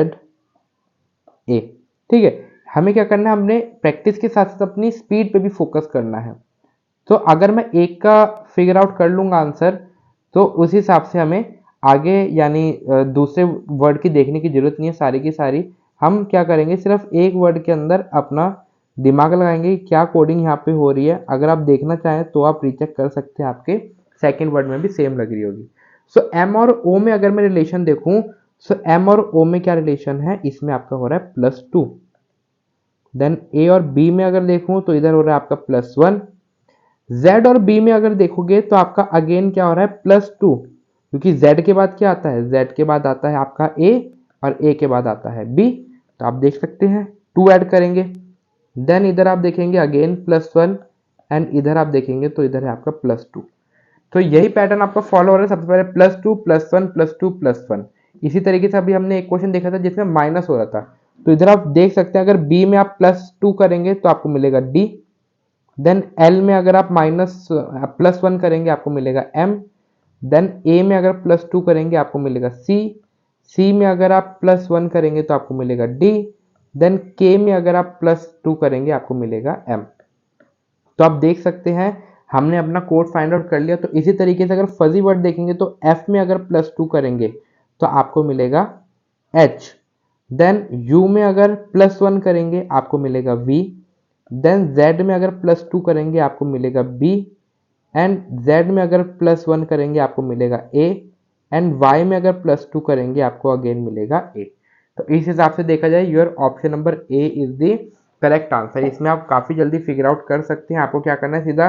ठीक है, हमें क्या करना है, हमने प्रैक्टिस के साथ साथ अपनी स्पीड पे भी फोकस करना है। तो अगर मैं एक का फिगर आउट कर लूंगा आंसर तो उस हिसाब से हमें आगे यानी दूसरे वर्ड की देखने की जरूरत नहीं है, सारी की सारी हम क्या करेंगे सिर्फ एक वर्ड के अंदर अपना दिमाग लगाएंगे क्या कोडिंग यहाँ पे हो रही है। अगर आप देखना चाहें तो आप रीचेक कर सकते हैं, आपके सेकेंड वर्ड में भी सेम लग रही होगी। सो एम और ओ में अगर मैं रिलेशन देखूं, सो एम और ओ में क्या रिलेशन है, इसमें आपका हो रहा है +2। देन ए और बी में अगर देखूं तो इधर हो रहा है आपका +1। Z और B में अगर देखोगे तो आपका अगेन क्या हो रहा है +2, क्योंकि Z के बाद क्या आता है, Z के बाद आता है आपका A और A के बाद आता है B। तो आप देख सकते हैं 2 ऐड करेंगे। देन इधर आप देखेंगे अगेन +1 एंड इधर आप देखेंगे तो इधर है आपका +2। तो यही पैटर्न आपका फॉलो हो रहा है, सबसे पहले +2 +1 +2 +1। इसी तरीके से अभी हमने एक क्वेश्चन देखा था जिसमें माइनस हो रहा था, तो इधर आप देख सकते हैं अगर B में आप +2 करेंगे तो आपको मिलेगा D। देन L में अगर आप +1 करेंगे आपको मिलेगा M। देन A में अगर +2 करेंगे आपको मिलेगा C। C में अगर आप +1 करेंगे तो आपको मिलेगा D। देन K में अगर आप +2 करेंगे आपको मिलेगा M। तो आप देख सकते हैं हमने अपना कोड फाइंड आउट कर लिया। तो इसी तरीके से अगर फजी वर्ड देखेंगे तो F में अगर +2 करेंगे तो आपको मिलेगा H। देन U में अगर +1 करेंगे आपको मिलेगा V। देन Z में अगर +2 करेंगे आपको मिलेगा B एंड Z में अगर +1 करेंगे आपको मिलेगा A एंड Y में अगर +2 करेंगे आपको अगेन मिलेगा A। तो इस हिसाब से देखा जाए your option number A is the correct answer. इसमें आप काफ़ी जल्दी फिगर आउट कर सकते हैं। आपको क्या करना है, सीधा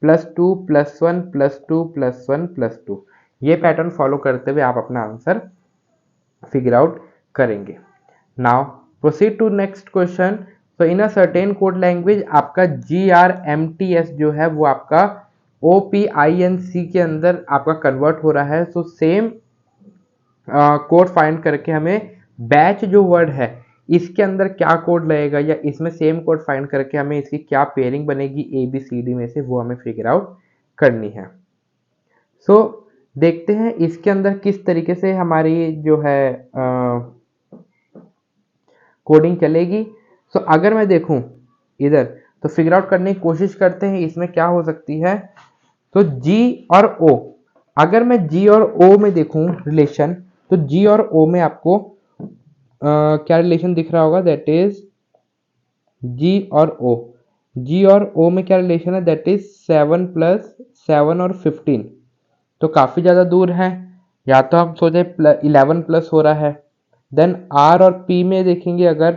+2 +1 +2 +1 +2 ये पैटर्न फॉलो करते हुए आप अपना आंसर फिगर आउट करेंगे। Now proceed to next question. तो in a certain code language आपका GRMTS जो है वो आपका OPINC के अंदर आपका कन्वर्ट हो रहा है। सो सेम कोड फाइंड करके हमें बैच जो वर्ड है इसके अंदर क्या कोड लगेगा या इसमें सेम कोड फाइंड करके हमें इसकी क्या पेयरिंग बनेगी ए बी सी डी में से, वो हमें फिगर आउट करनी है। सो देखते हैं इसके अंदर किस तरीके से हमारी जो है कोडिंग चलेगी। सो अगर मैं देखूं इधर तो फिगर आउट करने की कोशिश करते हैं इसमें क्या हो सकती है। तो G और O, अगर मैं G और O में देखूं रिलेशन, तो G और O में आपको क्या रिलेशन दिख रहा होगा, दैट इज G और O। G और O में क्या रिलेशन है, दैट इज 7 प्लस 7 और 15, तो काफ़ी ज़्यादा दूर है, या तो हम सोचे 11 प्लस हो रहा है। देन R और P में देखेंगे अगर,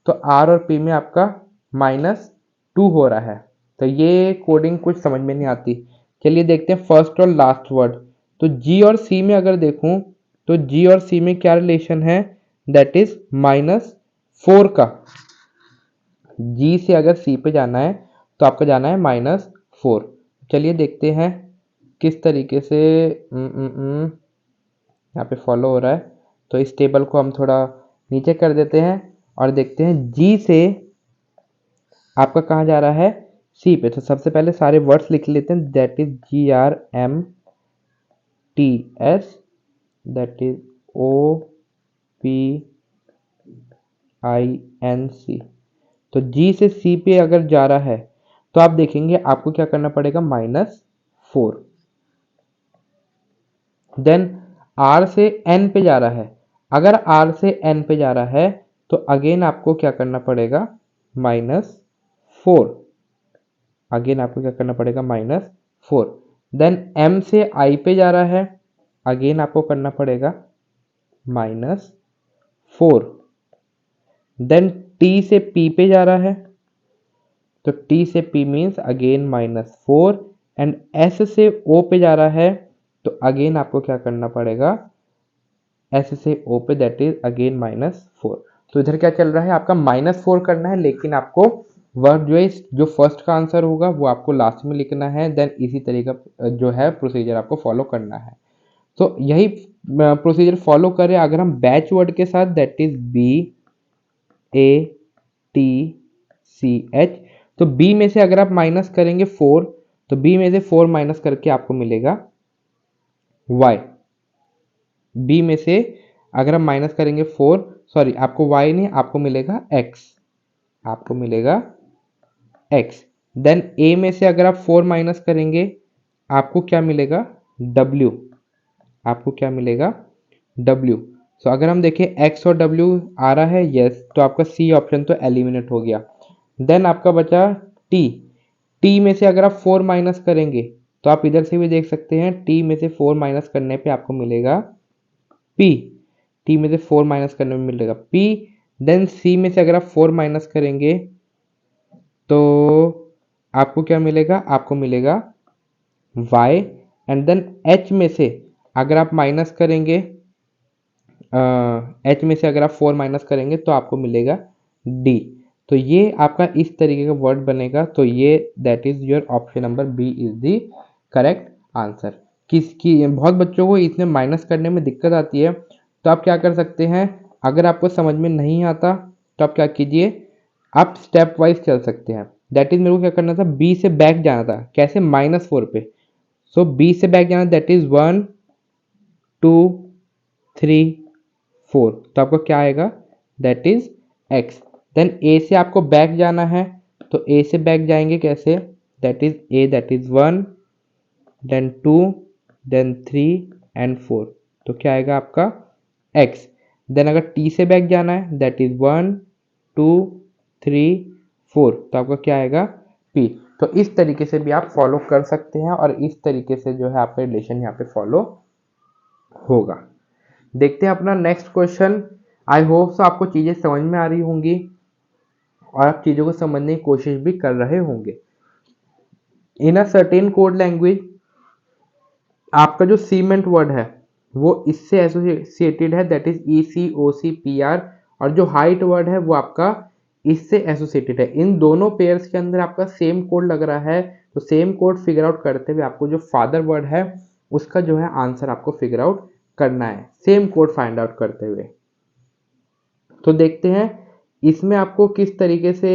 तो R और P में आपका -2 हो रहा है, तो ये कोडिंग कुछ समझ में नहीं आती। चलिए देखते हैं फर्स्ट और लास्ट वर्ड। तो G और C में अगर देखूं तो G और C में क्या रिलेशन है, दैट इज -4 का। G से अगर C पे जाना है तो आपको जाना है -4। चलिए देखते हैं किस तरीके से यहाँ पे फॉलो हो रहा है। तो इस टेबल को हम थोड़ा नीचे कर देते हैं और देखते हैं G से आपका कहाँ जा रहा है, C पे। तो सबसे पहले सारे वर्ड्स लिख लेते हैं, that is GRMTS, that is OPINC। तो G से C पे अगर जा रहा है तो आप देखेंगे आपको क्या करना पड़ेगा, -4। देन R से N पे जा रहा है, अगर R से N पे जा रहा है तो अगेन आपको क्या करना पड़ेगा, -4। अगेन आपको क्या करना पड़ेगा, -4। देन M से I पे जा रहा है, अगेन आपको करना पड़ेगा -4। देन T से P पे जा रहा है, तो T से P means again -4। And S से O पे जा रहा है तो अगेन आपको क्या करना पड़ेगा, S से O पे, दैट इज अगेन -4। तो इधर क्या चल रहा है, आपका -4 करना है, लेकिन आपको वर्ड जो है जो फर्स्ट का आंसर होगा वो आपको लास्ट में लिखना है। देन इसी तरीका जो है प्रोसीजर आपको फॉलो करना है। तो यही प्रोसीजर फॉलो करें अगर हम बैच वर्ड के साथ, दैट इज BATCH। तो B में से अगर आप माइनस करेंगे 4, तो B में से 4 माइनस करके आपको मिलेगा Y। B में से अगर हम माइनस करेंगे 4, सॉरी आपको Y नहीं, आपको मिलेगा X, आपको मिलेगा X। देन A में से अगर आप 4 माइनस करेंगे आपको क्या मिलेगा, W, आपको क्या मिलेगा, W। सो अगर हम देखें X और W आ रहा है, यस, तो आपका C ऑप्शन तो एलिमिनेट हो गया। देन आपका बचा T। T में से अगर आप 4 माइनस करेंगे तो आप इधर से भी देख सकते हैं, T में से 4 माइनस करने पे आपको मिलेगा P। T में से 4 माइनस करने में मिलेगा P। देन C में से अगर आप 4 माइनस करेंगे तो आपको क्या मिलेगा, आपको मिलेगा Y। एंड देन H में से अगर आप माइनस करेंगे, H में से अगर आप 4 माइनस करेंगे तो आपको मिलेगा D। तो ये आपका इस तरीके का वर्ड बनेगा। तो ये that is your option number B is the correct answer. किसकी बहुत बच्चों को इसमें माइनस करने में दिक्कत आती है, तो आप क्या कर सकते हैं, अगर आपको समझ में नहीं आता तो आप क्या कीजिए, आप स्टेप वाइज चल सकते हैं। दैट इज मेरे को क्या करना था, बी से बैक जाना था, कैसे, -4 पे। सो बी से बैक जाना, दैट इज 1 2 3 4, तो आपको क्या आएगा, that is x। Then a से आपको बैक जाना है, तो a से बैक जाएंगे कैसे, that is a, that is 1 then 2 then 3 and 4, तो क्या आएगा आपका x। देन अगर t से बैक जाना है, दैट इज 1 2 3 4, तो आपका क्या आएगा p। तो इस तरीके से भी आप फॉलो कर सकते हैं और इस तरीके से जो है आपका रिलेशन यहाँ पे फॉलो होगा। देखते हैं अपना नेक्स्ट क्वेश्चन। आई होप सो आपको चीज़ें समझ में आ रही होंगी और आप चीज़ों को समझने की कोशिश भी कर रहे होंगे। इन अ सर्टेन कोड लैंग्वेज, आपका जो सीमेंट वर्ड है वो इससे एसोसिएटेड है, दैट इज ECOCPR, और जो हाइट वर्ड है वो आपका इससे एसोसिएटेड है। इन दोनों पेयर्स के अंदर आपका सेम कोड लग रहा है, तो सेम कोड फिगर आउट करते हुए आपको जो फादर वर्ड है उसका जो है आंसर आपको फिगर आउट करना है सेम कोड फाइंड आउट करते हुए। तो देखते हैं इसमें आपको किस तरीके से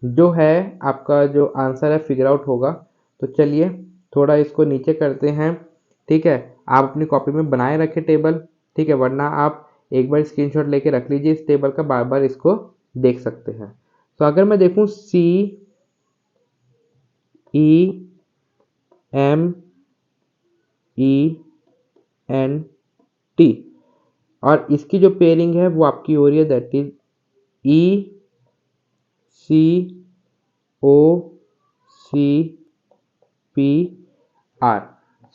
जो है आपका जो आंसर है फिगर आउट होगा। तो चलिए थोड़ा इसको नीचे करते हैं, ठीक है। आप अपनी कॉपी में बनाए रखें टेबल, ठीक है, वरना आप एक बार स्क्रीनशॉट लेके रख लीजिए इस टेबल का, बार बार इसको देख सकते हैं। तो अगर मैं देखूं CEMENT और इसकी जो पेयरिंग है वो आपकी हो रही है दैट इज ECOCPR।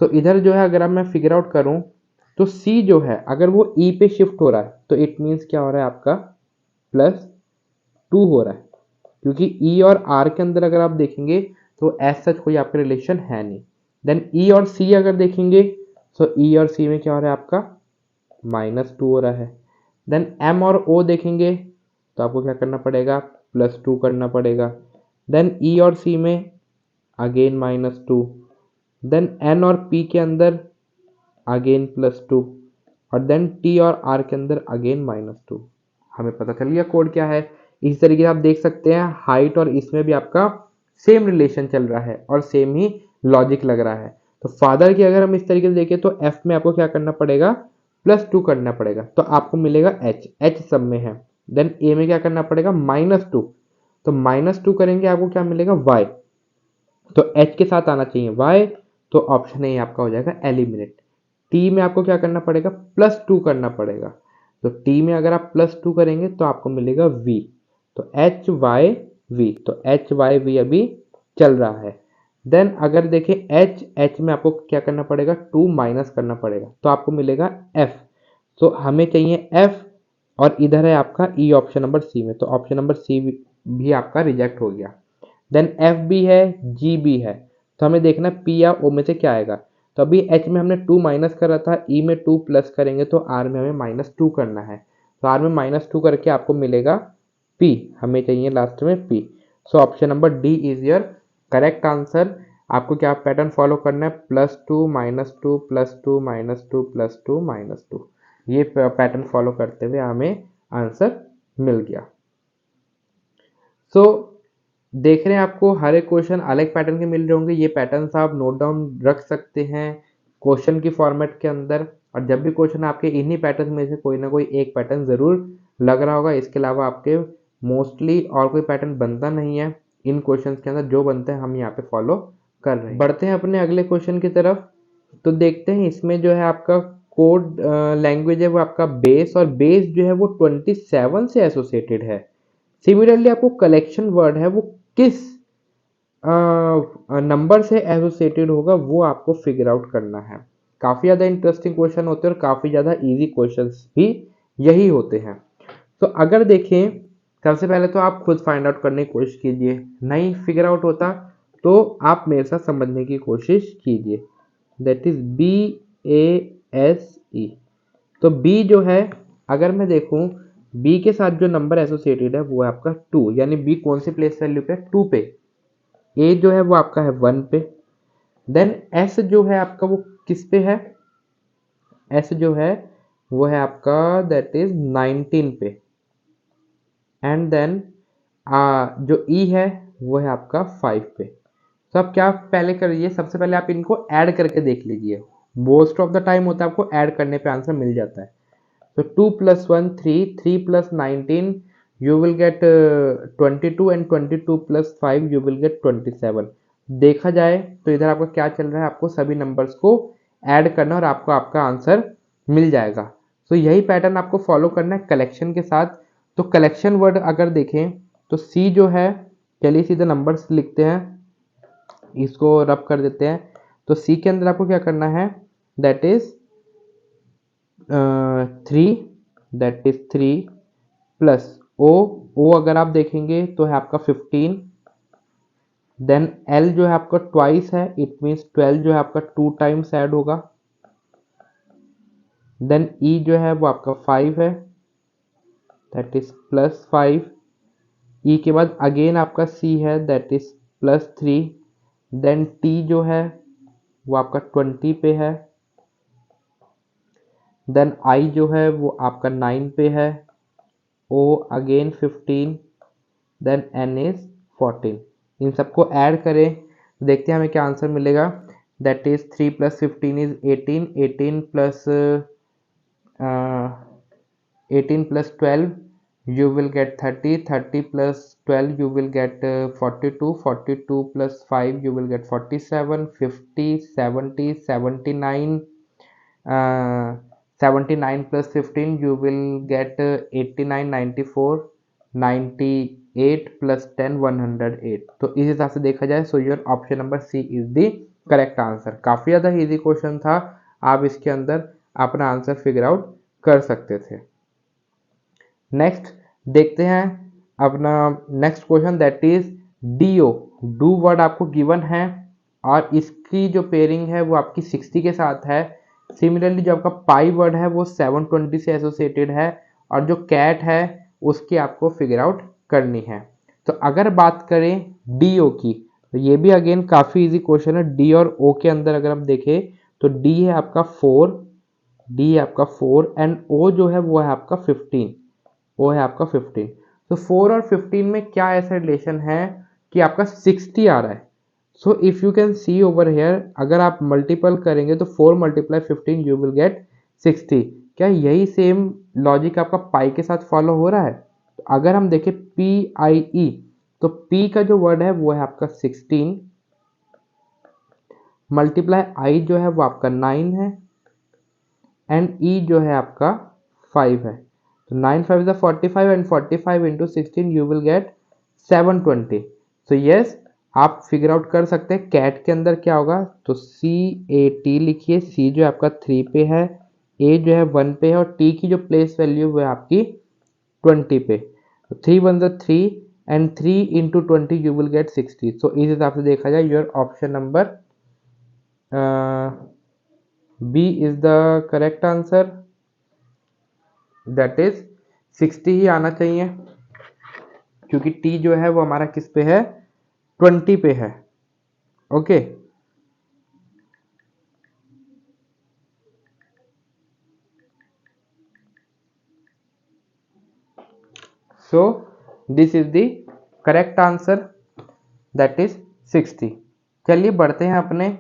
सो इधर जो है अगर अब मैं फिगर आउट करूं तो C जो है अगर वो E पे शिफ्ट हो रहा है तो इट मीन्स क्या हो रहा है आपका +2 हो रहा है, क्योंकि E और R के अंदर अगर आप देखेंगे तो एज सच कोई आपका रिलेशन है नहीं। देन E और C अगर देखेंगे तो E और C में क्या हो रहा है आपका -2 हो रहा है। देन M और O देखेंगे तो आपको क्या करना पड़ेगा +2 करना पड़ेगा। देन E और C में अगेन -2। देन N और P के अंदर अगेन +2 और देन T और R के अंदर अगेन -2। हमें पता चल गया कोड क्या है। इस तरीके से आप देख सकते हैं हाइट और इसमें भी आपका सेम रिलेशन चल रहा है और सेम ही लॉजिक लग रहा है। तो फादर की अगर हम इस तरीके से देखें तो F में आपको क्या करना पड़ेगा +2 करना पड़ेगा, तो आपको मिलेगा H सब में है। देन A में क्या करना पड़ेगा -2, तो -2 करेंगे आपको क्या मिलेगा Y, तो H के साथ आना चाहिए Y, तो ऑप्शन ए आपका हो जाएगा एलिमिनेट। T में आपको क्या करना पड़ेगा +2 करना पड़ेगा, तो T में अगर आप +2 करेंगे तो आपको मिलेगा V, तो HYV, तो HYV अभी चल रहा है। देन अगर देखें H में आपको क्या करना पड़ेगा 2 माइनस करना पड़ेगा, तो आपको मिलेगा F। तो हमें चाहिए F और इधर है आपका E ऑप्शन नंबर C में, तो ऑप्शन नंबर C भी आपका रिजेक्ट हो गया। देन एफ भी है जी भी है, तो हमें देखना पी या ओ में से क्या आएगा। तो अभी एच में हमने 2 माइनस करा था, ई में 2 प्लस करेंगे तो आर में हमें -2 करना है, तो आर में -2 करके आपको मिलेगा पी, हमें चाहिए लास्ट में P. So option number D is your correct answer. आपको क्या पैटर्न फॉलो करना है +2 -2 +2 -2 +2 -2, ये पैटर्न फॉलो करते हुए हमें आंसर मिल गया। सो देख रहे हैं आपको हर एक क्वेश्चन अलग पैटर्न के मिल रहे होंगे, ये पैटर्न्स आप नोट डाउन रख सकते हैं क्वेश्चन की फॉर्मेट के अंदर, और जब भी क्वेश्चन आपके इन्हीं पैटर्न में से कोई ना कोई एक पैटर्न ज़रूर लग रहा होगा, इसके अलावा आपके मोस्टली और कोई पैटर्न बनता नहीं है इन क्वेश्चन के अंदर, जो बनते हैं हम यहाँ पे फॉलो कर रहे हैं। बढ़ते हैं अपने अगले क्वेश्चन की तरफ, तो देखते हैं इसमें जो है आपका कोड लैंग्वेज है वो आपका बेस, और बेस जो है वो 27 से एसोसिएटेड है। सिमिलरली आपको कलेक्शन वर्ड है वो किस नंबर से एसोसिएटेड होगा वो आपको फिगर आउट करना है। काफ़ी ज़्यादा इंटरेस्टिंग क्वेश्चन होते हैं और काफ़ी ज़्यादा इजी क्वेश्चंस भी यही होते हैं। तो अगर देखें सबसे पहले तो आप खुद फाइंड आउट करने की कोशिश कीजिए, नहीं फिगर आउट होता तो आप मेरे साथ समझने की कोशिश कीजिए। That is BASE। तो B जो है अगर मैं देखूं B के साथ जो नंबर एसोसिएटेड है वो है आपका 2, यानी B कौन सी प्लेस वैल्यू पे 2 पे। A जो है वो आपका है 1 पे। देन S जो है आपका वो किस पे है, S जो है वो है आपका दैट इज 19 पे। एंड देन जो E है वो है आपका 5 पे। तो आप क्या पहले करिए, सबसे पहले आप इनको ऐड करके देख लीजिए। मोस्ट ऑफ द टाइम होता है आपको ऐड करने पे आंसर मिल जाता है। So 2 plus 1 3, 3 plus 19 you will get 22 and 22 plus 5 you will get 27। देखा जाए तो इधर आपका क्या चल रहा है, आपको सभी नंबर्स को ऐड करना और आपको आपका आंसर मिल जाएगा। तो यही पैटर्न आपको फॉलो करना है कलेक्शन के साथ। तो कलेक्शन वर्ड अगर देखें तो सी जो है, चलिए सीधे नंबर्स लिखते हैं, इसको रब कर देते हैं। तो सी के अंदर आपको क्या करना है that is 3, that is 3 plus O अगर आप देखेंगे तो है आपका 15। देन एल जो है आपका ट्वाइस है, इट मीन्स 12 जो है आपका 2 टाइम्स ऐड होगा। देन ई जो है वो आपका 5 है, दैट इज +5। ई के बाद अगेन आपका सी है दैट इज +3। देन टी जो है वो आपका 20 पे है। देन आई जो है वो आपका 9 पे है, ओ अगेन 15, देन एन इज 14। इन सबको ऐड करें, देखते हैं हमें क्या आंसर मिलेगा। That is 3 + 15 is 18, 18 plus 18 plus 12 you will get 30, 30 plus 12 you will get 42, 42 plus 5 you will get 47, 50, 70, 79, 79 plus 15 you will get 89, 94, 98 plus 10 108। तो इस हिसाब से देखा जाए, so your option number C is the correct answer. काफ़ी ज़्यादा easy question था, आप इसके अंदर अपना आंसर फिगर आउट कर सकते थे। नेक्स्ट देखते हैं अपना next question, that is D O. Do word आपको गिवन है और इसकी जो पेयरिंग है वो आपकी 60 के साथ है। सिमिलरली जो आपका पाई वर्ड है वो 720 से एसोसिएटेड है और जो कैट है उसकी आपको फिगर आउट करनी है। तो अगर बात करें डी ओ की, तो ये भी अगेन काफ़ी इजी क्वेश्चन है। डी और ओ के अंदर अगर हम देखें तो डी है आपका 4, डी है आपका 4 एंड ओ जो है वो है आपका 15, वो है आपका 15। तो 4 और 15 में क्या ऐसा रिलेशन है कि आपका 60 आ रहा है। So if you can see over here, अगर आप मल्टीपल करेंगे तो 4 × 15 यू विल गेट 60। क्या यही सेम लॉजिक आपका पाई के साथ फॉलो हो रहा है? तो अगर हम देखें पी आई ई, तो पी का जो वर्ड है वो है आपका 16, मल्टीप्लाई आई जो है वो आपका 9 है एंड ई जो है आपका 5 है। तो 9 5 is 45 and 45 into 16 you will get 720। so yes, आप फिगर आउट कर सकते हैं कैट के अंदर क्या होगा। तो सी ए टी लिखिए, सी जो है आपका 3 पे है, ए जो है 1 पे है और टी की जो प्लेस वैल्यू वो है आपकी 20 पे। तो 3 1 = 3 and 3 into 20 you will get 60। so इस हिसाब से देखा जाए your option number B is the correct answer, that is 60 ही आना चाहिए क्योंकि टी जो है वो हमारा किस पे है, 20 पे है। Okay so this is the correct answer, that is 60। चलिए बढ़ते हैं अपने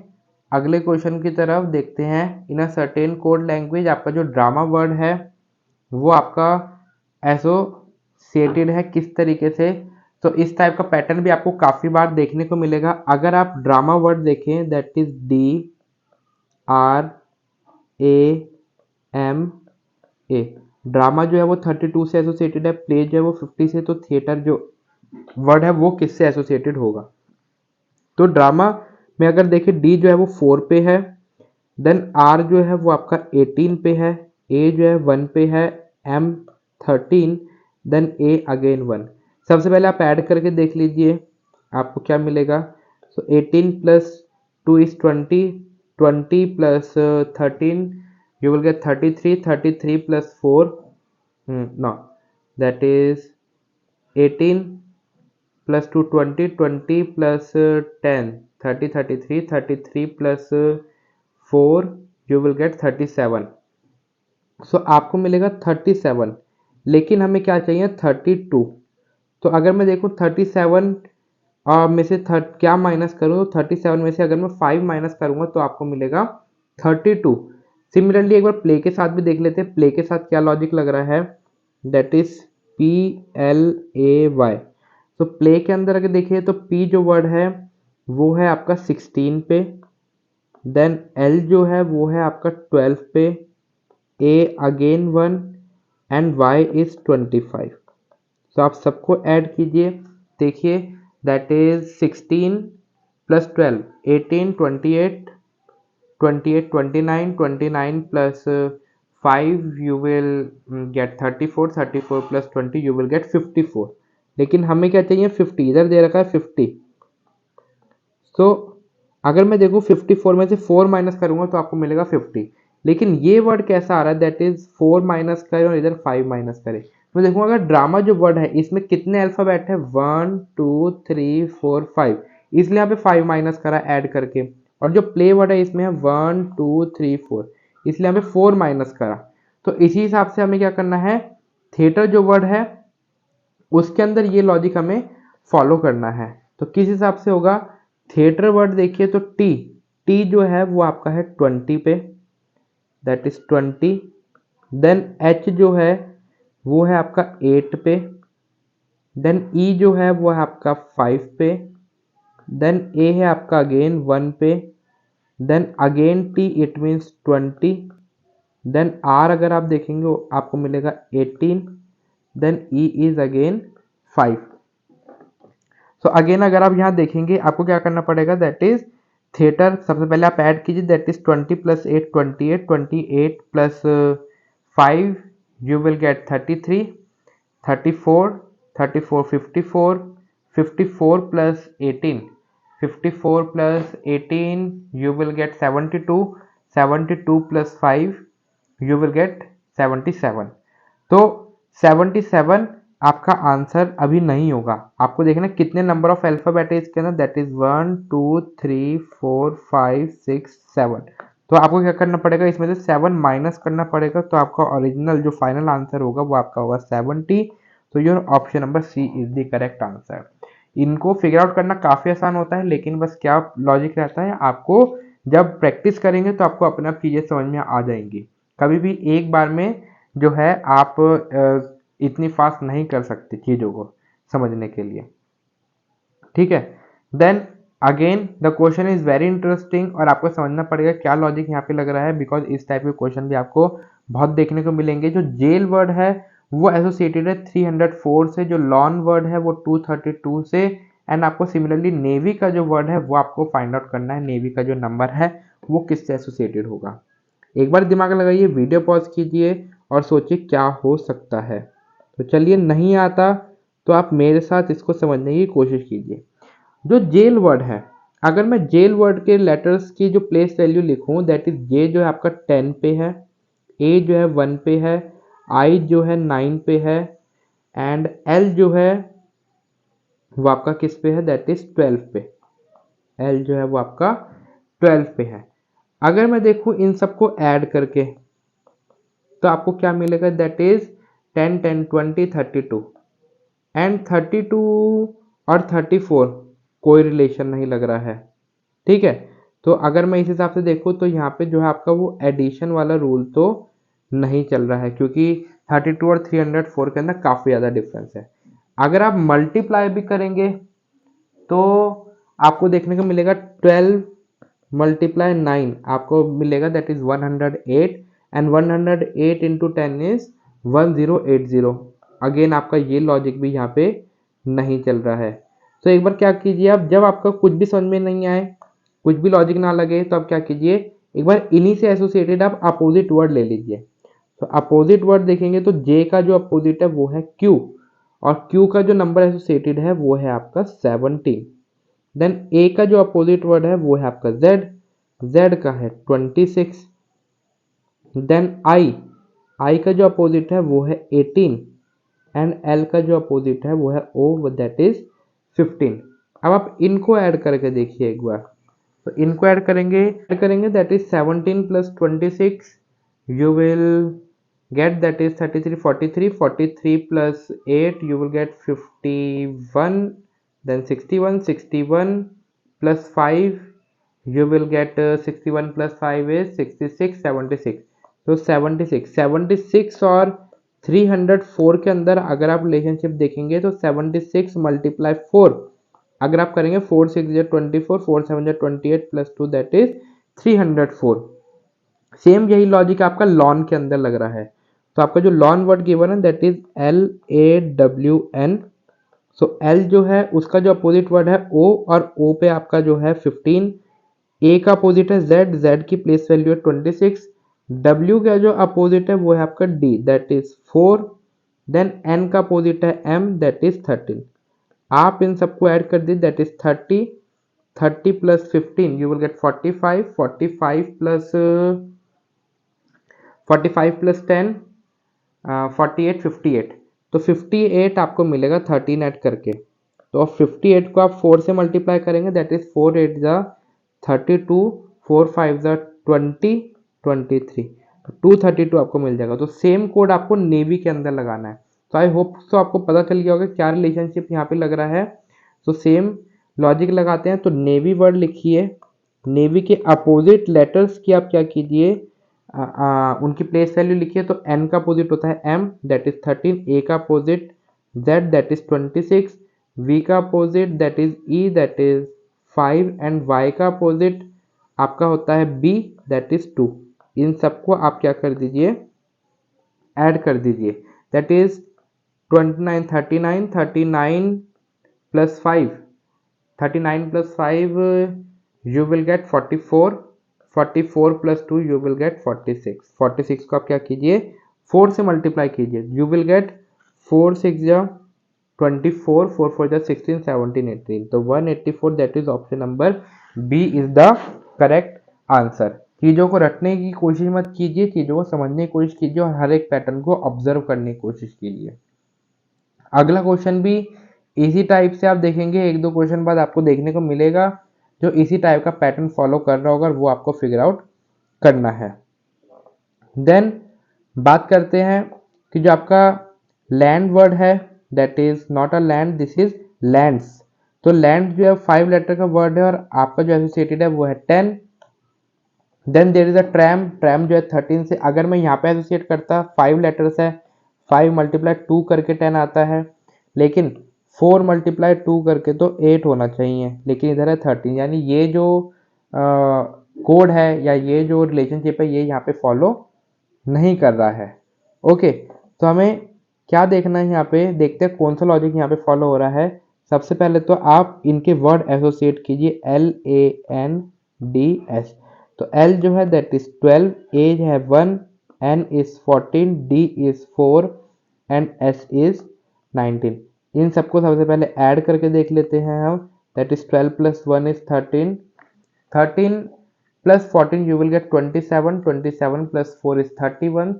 अगले क्वेश्चन की तरफ, देखते हैं इन अ सर्टेन कोड लैंग्वेज आपका जो ड्रामा वर्ड है वो आपका एसोसिएटेड है किस तरीके से। तो इस टाइप का पैटर्न भी आपको काफ़ी बार देखने को मिलेगा। अगर आप ड्रामा वर्ड देखें, that is D R A M A, drama जो है वो 32 से एसोसिएटेड है, प्ले जो है वो 50 से, तो थिएटर जो वर्ड है वो किससे एसोसिएटेड होगा। तो ड्रामा में अगर देखें डी जो है वो 4 पे है, देन आर जो है वो आपका 18 पे है, ए जो है 1 पे है, एम 13, देन ए अगेन 1। सबसे पहले आप ऐड करके देख लीजिए आपको क्या मिलेगा। सो 18 + 2 is 20, 20 + 13 you will get 33, 33 + 4 no, that is 18 + 2 20, 20 + 10 30, 33, 33 + 4 you will get 37। सो आपको मिलेगा 37, लेकिन हमें क्या चाहिए 32। तो अगर मैं देखूँ 37 में से क्या माइनस करूँ, तो 37 में से अगर मैं 5 माइनस करूँगा तो आपको मिलेगा 32। सिमिलरली एक बार प्ले के साथ भी देख लेते हैं, प्ले के साथ क्या लॉजिक लग रहा है, that is P L A Y. तो प्ले के अंदर अगर देखिए तो पी जो वर्ड है वो है आपका 16 पे, देन एल जो है वो है आपका 12 पे, ए अगेन 1 एंड वाई इज 25। तो आप सबको ऐड कीजिए, देखिए that is 16 + 12 18, 28, 28 29, 29 plus 5 you will get 34, 34 plus 20 you will get 54। लेकिन हमें क्या चाहिए 50, इधर दे रखा है 50। तो अगर मैं देखूँ 54 में से 4 माइनस करूँगा तो आपको मिलेगा 50। लेकिन ये वर्ड कैसा आ रहा है, दैट इज 4 माइनस करें और इधर 5 माइनस करें। तो देखूँ अगर ड्रामा जो वर्ड है इसमें कितने अल्फ़ाबेट है, 1 2 3 4 5, इसलिए यहाँ पे 5 माइनस करा ऐड करके। और जो प्ले वर्ड है इसमें है 1 2 3 4, इसलिए यहाँ पे 4 माइनस करा। तो इसी हिसाब से हमें क्या करना है, थिएटर जो वर्ड है उसके अंदर ये लॉजिक हमें फॉलो करना है। तो किस हिसाब से होगा, थिएटर वर्ड देखिए तो टी, टी जो है वो आपका है 20 पे, दैट इज 20। देन एच जो है वो है आपका 8 पे, देन ई जो है वो है आपका 5 पे, देन ए है आपका अगेन 1 पे, then again T it means 20, then R अगर आप देखेंगे आपको मिलेगा 18, then E is again 5। So again अगर आप यहाँ देखेंगे आपको क्या करना पड़ेगा, दैट इज थिएटर सबसे पहले आप ऐड कीजिए, that is 20 plus 8 28, 28 plus 5 you will gate 33, 34, 34 54, 54 plus 18, 54 plus 18 you will get 72, 72 plus 5 you will get 77। तो 77 आपका आंसर अभी नहीं होगा, आपको देखना कितने नंबर ऑफ अल्फाबेट है इसके अंदर, दैट इज 1 2 3 4 5 6 7। तो आपको क्या करना पड़ेगा, इसमें से 7 माइनस करना पड़ेगा, तो आपका ओरिजिनल जो फाइनल आंसर होगा वो आपका होगा 70। तो your option number C is the correct answer. इनको फिगर आउट करना काफ़ी आसान होता है, लेकिन बस क्या लॉजिक रहता है, आपको जब प्रैक्टिस करेंगे तो आपको अपने आप चीज़ें समझ में आ जाएंगी। कभी भी एक बार में जो है आप इतनी फास्ट नहीं कर सकते चीज़ों को समझने के लिए, ठीक है। Then again the question is very interesting और आपको समझना पड़ेगा क्या लॉजिक यहाँ पे लग रहा है, बिकॉज इस टाइप के क्वेश्चन भी आपको बहुत देखने को मिलेंगे। जो जेल वर्ड है वो एसोसिएटेड है 304 से, जो लॉन वर्ड है वो 232 से, एंड आपको सिमिलरली नेवी का जो वर्ड है वो आपको फाइंड आउट करना है, नेवी का जो नंबर है वो किससे एसोसिएटेड होगा। एक बार दिमाग लगाइए, वीडियो पॉज कीजिए और सोचिए क्या हो सकता है। तो चलिए, नहीं आता तो आप मेरे साथ इसको समझने की कोशिश कीजिए। जो जेल वर्ड है, अगर मैं जेल वर्ड के लेटर्स की जो प्लेस वैल्यू लिखूं, दैट इज जे जो है आपका 10 पे है, ए जो है 1 पे है, आई जो है 9 पे है, एंड एल जो है वो आपका किस पे है, दैट इज 12 पे। एल जो है वो आपका 12 पे है। अगर मैं देखूं इन सबको ऐड करके तो आपको क्या मिलेगा, दैट इज 10 10 20 32, एंड 32 और 34 कोई रिलेशन नहीं लग रहा है, ठीक है। तो अगर मैं इस हिसाब से देखूँ तो यहाँ पे जो है आपका वो एडिशन वाला रूल तो नहीं चल रहा है, क्योंकि 32 और 304 के अंदर काफ़ी ज़्यादा डिफरेंस है। अगर आप मल्टीप्लाई भी करेंगे तो आपको देखने को मिलेगा 12 मल्टीप्लाई 9 आपको मिलेगा, that is 108, and 108 into 10 is 1080। Again आपका ये लॉजिक भी यहाँ पे नहीं चल रहा है। तो एक बार क्या कीजिए आप, जब आपका कुछ भी समझ में नहीं आए, कुछ भी लॉजिक ना लगे, तो आप क्या कीजिए, एक बार इन्हीं से एसोसिएटेड आप अपोजिट वर्ड ले लीजिए। तो अपोजिट वर्ड देखेंगे तो जे का जो अपोजिट है वो है क्यू, और क्यू का जो नंबर एसोसिएटेड है वो है आपका 17। देन ए का जो अपोजिट वर्ड है वो है आपका जेड, जेड का है 26। देन आई, आई का जो अपोजिट है वो है 18, एंड एल का जो अपोजिट है वो है ओ, दैट इज 15। अब आप इनको ऐड करके देखिए एक बार, तो इनको ऐड करेंगे that is 17 plus 26 you will get, that is 33 43, 43 plus 8 you will get 51, then 61 61 plus 5 you will get 61 plus 5 is 66 76। तो 76 और 304 के अंदर अगर आप रिलेशनशिप देखेंगे तो 76 मल्टीप्लाई 4 अगर आप करेंगे 4 6 24, 4 7 28 प्लस 2 दैट इज 304। सेम यही लॉजिक आपका लॉन के अंदर लग रहा है। तो आपका जो लॉन वर्ड गिवन है that is LAWN। So L जो है उसका जो अपोजिट वर्ड है ओ, और ओ पे आपका जो है 15, ए का अपोजिट है जेड, जेड की प्लेस वैल्यू है 26, डब्ल्यू का जो अपोजिट है वो है आपका D, that is 4, then N का अपोजिट है एम, दैट इज 13। आप इन सबको ऐड कर दीजिए, that is 30, 30 plus 15 you will get 45, 45 plus 45 plus 10 48 58। तो 58 आपको मिलेगा 13 ऐड करके। तो 58 को आप 4 से मल्टीप्लाई करेंगे, दैट इज 4 8 ज़ा 32, 4 5 ज़ा 20 23। 232 आपको मिल जाएगा। तो सेम कोड आपको नेवी के अंदर लगाना है। तो आई होप तो आपको पता चल गया होगा क्या रिलेशनशिप यहाँ पे लग रहा है। तो सेम लॉजिक लगाते हैं। तो नेवी वर्ड लिखिए, नेवी के अपोजिट लेटर्स की आप क्या कीजिए, उनकी प्लेस वैल्यू लिखिए। तो एन का अपोजिट होता है एम, दैट इज 13, ए का opposite Z, that is 26, V का opposite that is E, that is 5, and Y का अपोजिट आपका होता है बी, दैट इज 2। इन सबको आप क्या कर दीजिए, ऐड कर दीजिए। That is 29, 39, 39 plus 5, 39 plus 5 you will get 44, 44 plus 2 you will get 46, 46 को आप क्या कीजिए 4 से मल्टीप्लाई कीजिए, you will get 4 6 जा 24, 4 4 जा 16, 17 18, तो 184, that is option number B is the correct answer. चीज़ों को रटने की कोशिश मत कीजिए, चीज़ों को समझने की कोशिश कीजिए और हर एक पैटर्न को ऑब्जर्व करने की कोशिश कीजिए। अगला क्वेश्चन भी इसी टाइप से आप देखेंगे, एक दो क्वेश्चन बाद आपको देखने को मिलेगा जो इसी टाइप का पैटर्न फॉलो कर रहा होगा, वो आपको फिगर आउट करना है। देन बात करते हैं कि जो आपका लैंड वर्ड है, that is not a land, this is lands. तो लैंड जो है 5 लेटर का वर्ड है और आपका जो एसोसिएटेड है वो है 10। Then there is a tram, tram जो है 13 से, अगर मैं यहाँ पे एसोसिएट करता 5 लेटर्स है, 5 मल्टीप्लाई 2 करके 10 आता है, लेकिन 4 मल्टीप्लाई 2 करके तो 8 होना चाहिए, लेकिन इधर है 13, यानी ये जो कोड है या ये जो रिलेशनशिप है ये यहाँ पे फॉलो नहीं कर रहा है। ओके, तो हमें क्या देखना है यहाँ पे, देखते हैं कौन सा लॉजिक यहाँ पे फॉलो हो रहा है। सबसे पहले तो आप इनके वर्ड एसोसिएट कीजिए, LANDS। तो L जो है दैट इज 12, A है 1, N is 14, D is 4 and S is 19। इन सबको सबसे पहले ऐड करके देख लेते हैं हम, that is 12 plus 1 is 13, 13 plus 14 you will get 27, 27 plus 4 is 31,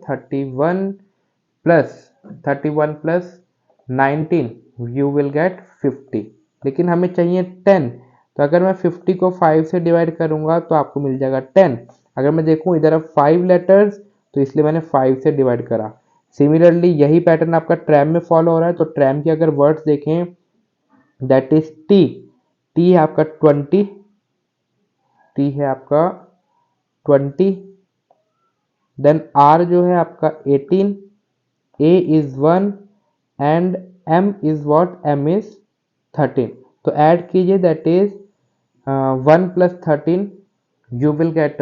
31 plus 19 you will get 50। लेकिन हमें चाहिए 10, तो अगर मैं 50 को 5 से डिवाइड करूंगा तो आपको मिल जाएगा 10। अगर मैं देखूं इधर अब 5 लेटर्स, तो इसलिए मैंने 5 से डिवाइड करा। सिमिलरली यही पैटर्न आपका ट्रैम में फॉलो हो रहा है। तो ट्रैम के अगर वर्ड्स देखें, दैट इज टी, टी है आपका 20, टी है आपका 20, देन आर जो है आपका 18, A is 1 and M is what, M is 13। तो ऐड कीजिए, that is 1 plus 13 you will get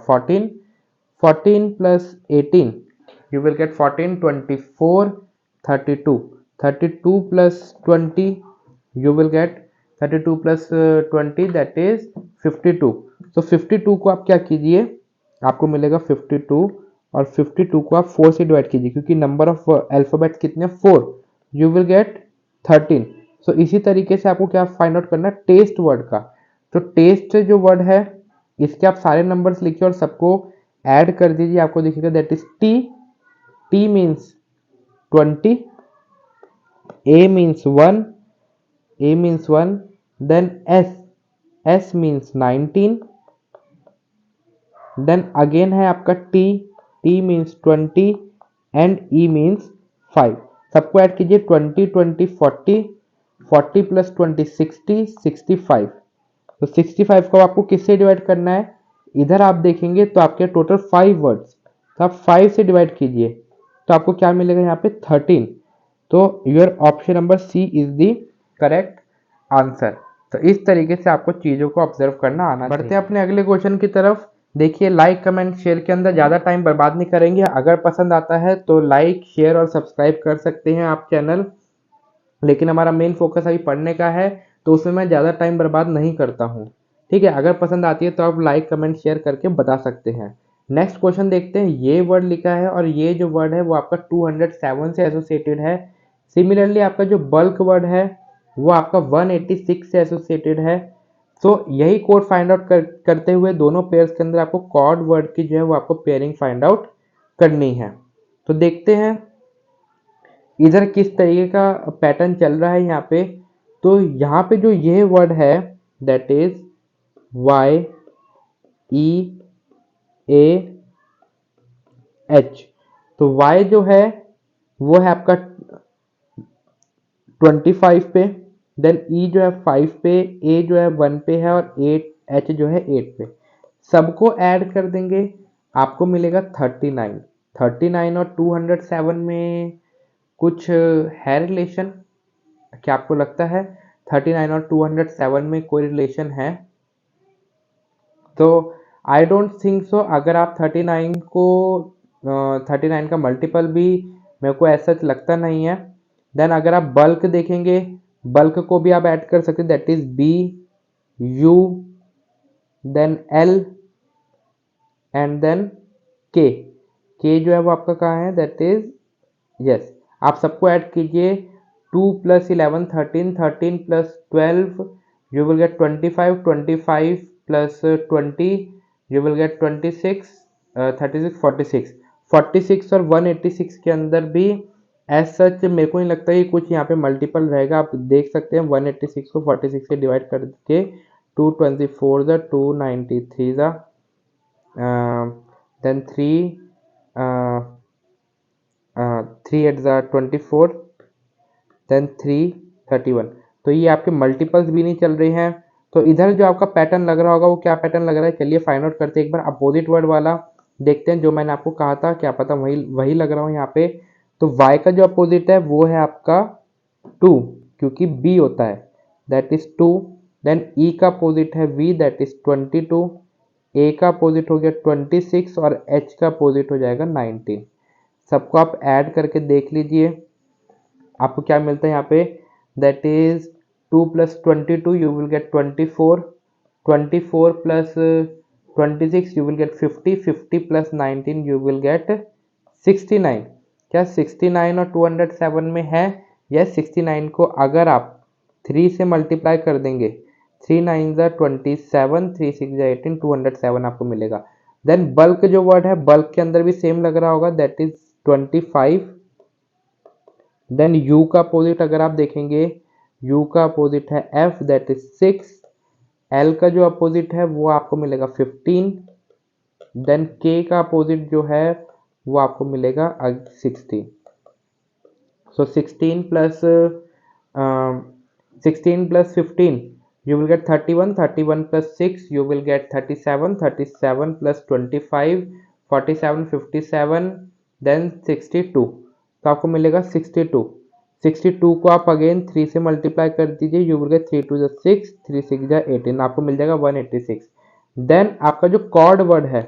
14, 14 plus 18 you will get 14, 24, 32, 32 plus 20 you will get 32 plus 20 that is 52। तो 52 को आप क्या कीजिए, आपको मिलेगा 52 और 52 को आप 4 से डिवाइड कीजिए, क्योंकि नंबर ऑफ अल्फाबेट्स कितने 4, यू विल गेट 13। सो इसी तरीके से आपको क्या फाइंड आउट करना है, टेस्ट वर्ड का। तो टेस्ट जो वर्ड है इसके आप सारे नंबर्स लिखिए और सबको ऐड कर दीजिए, आपको दिखेगा that is T, T means 20, A means 1, A means 1, then S, S means 19, then again है आपका T, T means 20 and E means 5। सबको ऐड कीजिए, 20 20 40, 40 प्लस 20 60, 65। तो 65 को आपको किससे डिवाइड करना है, इधर आप देखेंगे तो आपके टोटल 5 वर्ड्स, तो आप 5 से डिवाइड कीजिए तो आपको क्या मिलेगा यहाँ पे 13। तो your option number C is the correct answer. तो इस तरीके से आपको चीज़ों को ऑब्जर्व करना आना चाहिए। बढ़ते हैं अपने अगले क्वेश्चन की तरफ। देखिए, लाइक कमेंट शेयर के अंदर ज़्यादा टाइम बर्बाद नहीं करेंगे। अगर पसंद आता है तो लाइक शेयर और सब्सक्राइब कर सकते हैं आप चैनल, लेकिन हमारा मेन फोकस अभी पढ़ने का है तो उसमें मैं ज़्यादा टाइम बर्बाद नहीं करता हूँ। ठीक है, अगर पसंद आती है तो आप लाइक कमेंट शेयर करके बता सकते हैं। नेक्स्ट क्वेश्चन देखते हैं। ये वर्ड लिखा है और ये जो वर्ड है वो आपका 207 से एसोसिएटेड है। सिमिलरली आपका जो बल्क वर्ड है वो आपका 186 से एसोसिएटेड है। तो यही कोड फाइंड आउट करते हुए दोनों पेयर्स के अंदर आपको कॉर्ड वर्ड की जो है वो आपको पेयरिंग फाइंड आउट करनी है। तो देखते हैं इधर किस तरीके का पैटर्न चल रहा है यहाँ पे। तो यहाँ पे जो ये वर्ड है दैट इज YEA H। तो Y जो है वो है आपका 25 पे, देन E जो है 5 पे, A जो है 1 पे है और 8 H जो है 8 पे। सबको ऐड कर देंगे, आपको मिलेगा 39। 39 और 207 में कुछ है रिलेशन? क्या आपको लगता है 39 और 207 में कोई रिलेशन है? तो आई डोंट थिंक सो। अगर आप 39 को 39 का मल्टीपल भी मेरे को ऐसा लगता नहीं है। देन अगर आप बल्क देखेंगे, बल्क को भी आप ऐड कर सकते हैं, that is B U then L and then K. K जो है वो आपका कहाँ है, दैट इज यस। आप सबको ऐड कीजिए, 2 + 11 13, 13 + 12 you will get 25, 25 + 20 you will get 26, 36, 46, 46 और 186 के अंदर भी एज सच मेरे को नहीं लगता कि कुछ यहाँ पे मल्टीपल रहेगा। आप देख सकते हैं 186 को 46 से डिवाइड करके 224 ज़ा 293 ज़ा देन 3 8 ज़ा 24 देन 331। तो ये आपके मल्टीपल्स भी नहीं चल रहे हैं। तो इधर जो आपका पैटर्न लग रहा होगा वो क्या पैटर्न लग रहा है, चलिए फाइंड आउट करते हैं एक बार। अपोजिट वर्ड वाला देखते हैं, जो मैंने आपको कहा था क्या पता वही वही लग रहा हो यहाँ पे। तो y का जो अपोजिट है वो है आपका 2, क्योंकि b होता है, दैट इज 2। देन e का अपोजिट है v, दैट इज 22। a का अपोजिट हो गया 26 और h का अपोजिट हो जाएगा 19। सबको आप ऐड करके देख लीजिए, आपको क्या मिलता है यहाँ पे, that is 2 + 22 you will gate 24, 24 + 26 you will gate 50, 50 + 19 you will gate 69। क्या 69 और 207 में है? यस, 69 को अगर आप 3 से मल्टीप्लाई कर देंगे, 3 9 ज़ा 27, 3 6 ज़ा 18, 207 आपको मिलेगा। देन बल्क जो वर्ड है, बल्क के अंदर भी सेम लग रहा होगा, दैट इज 25। देन u का अपोजिट अगर आप देखेंगे, u का अपोजिट है f, दैट इज 6। l का जो अपोजिट है वो आपको मिलेगा 15। देन k का अपोजिट जो है वो आपको मिलेगा 16। सो 16 + 15 you will get 31, 31 + 6 you will get 37, 37 + 25 47, 57 then 62। तो आपको मिलेगा 62। 62 को आप अगेन 3 से मल्टीप्लाई कर दीजिए, यू विल गेट 3 2 ज़ा 6, 3 6 ज़ा 18, आपको मिल जाएगा 186। देन आपका जो कॉर्ड वर्ड है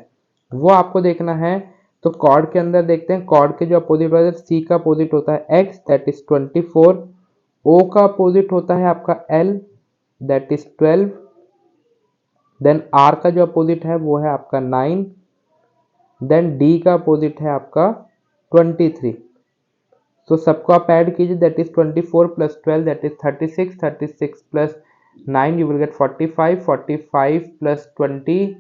वो आपको देखना है। तो कॉर्ड के अंदर देखते हैं, कॉर्ड के जो अपोजिट वर्ड है, सी का अपोजिट होता है x, दैट इज 24। ओ का अपोजिट होता है आपका l, that is 12। Then R का जो अपोजिट है वो है आपका 9। देन डी का अपोजिट है आपका 23। तो सबको आप ऐड कीजिए, that is 24 + 12 that is 36, 36 + 9 you will get 45, 45 + 20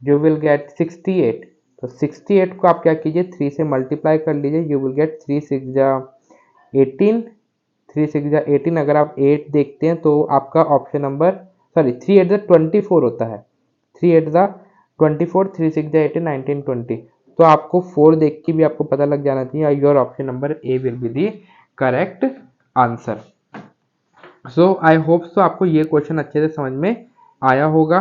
you will gate 68। तो 68 को आप क्या कीजिए, 3 से मल्टीप्लाई कर लीजिए, यू विल गेट 3 6 ज़ा 18, 3 6 ज़ा 18। अगर आप 8 देखते हैं तो आपका ऑप्शन नंबर, सॉरी 3 8 ज़ा 24 होता है, 3 8 ज़ा 24, 3 6 ज़ा 18, 19 20। तो आपको 4 देख के भी आपको पता लग जाना चाहिए, your option number A will be the correct answer. So I hope सो आपको ये क्वेश्चन अच्छे से समझ में आया होगा।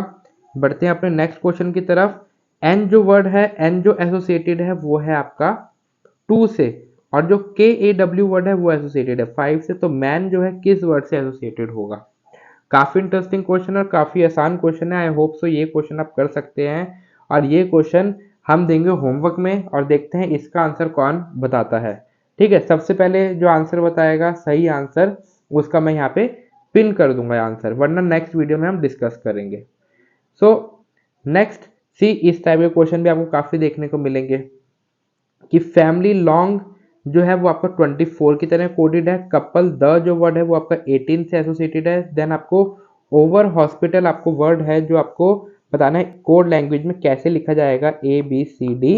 बढ़ते हैं अपने नेक्स्ट क्वेश्चन की तरफ। एन जो वर्ड है, एन जो एसोसिएटेड है वो है आपका 2 से, और जो के ए डब्ल्यू वर्ड है वो एसोसिएटेड है 5 से। तो मैन जो है किस वर्ड से एसोसिएटेड होगा? काफ़ी इंटरेस्टिंग क्वेश्चन और काफ़ी आसान क्वेश्चन है। आई होप सो ये क्वेश्चन आप कर सकते हैं, और ये क्वेश्चन हम देंगे होमवर्क में और देखते हैं इसका आंसर कौन बताता है। ठीक है, सबसे पहले जो आंसर बताएगा सही आंसर, उसका मैं यहाँ पे पिन कर दूंगा आंसर, वरना नेक्स्ट वीडियो में हम डिस्कस करेंगे। सो नेक्स्ट सी, इस टाइप के क्वेश्चन भी आपको काफ़ी देखने को मिलेंगे कि फैमिली लॉन्ग जो है वो आपका 24 की तरह कोडेड है। कपल द जो वर्ड है वो आपका 18 से एसोसिएटेड है। देन आपको ओवर हॉस्पिटल आपको वर्ड है जो आपको बताना है कोड लैंग्वेज में कैसे लिखा जाएगा ABCD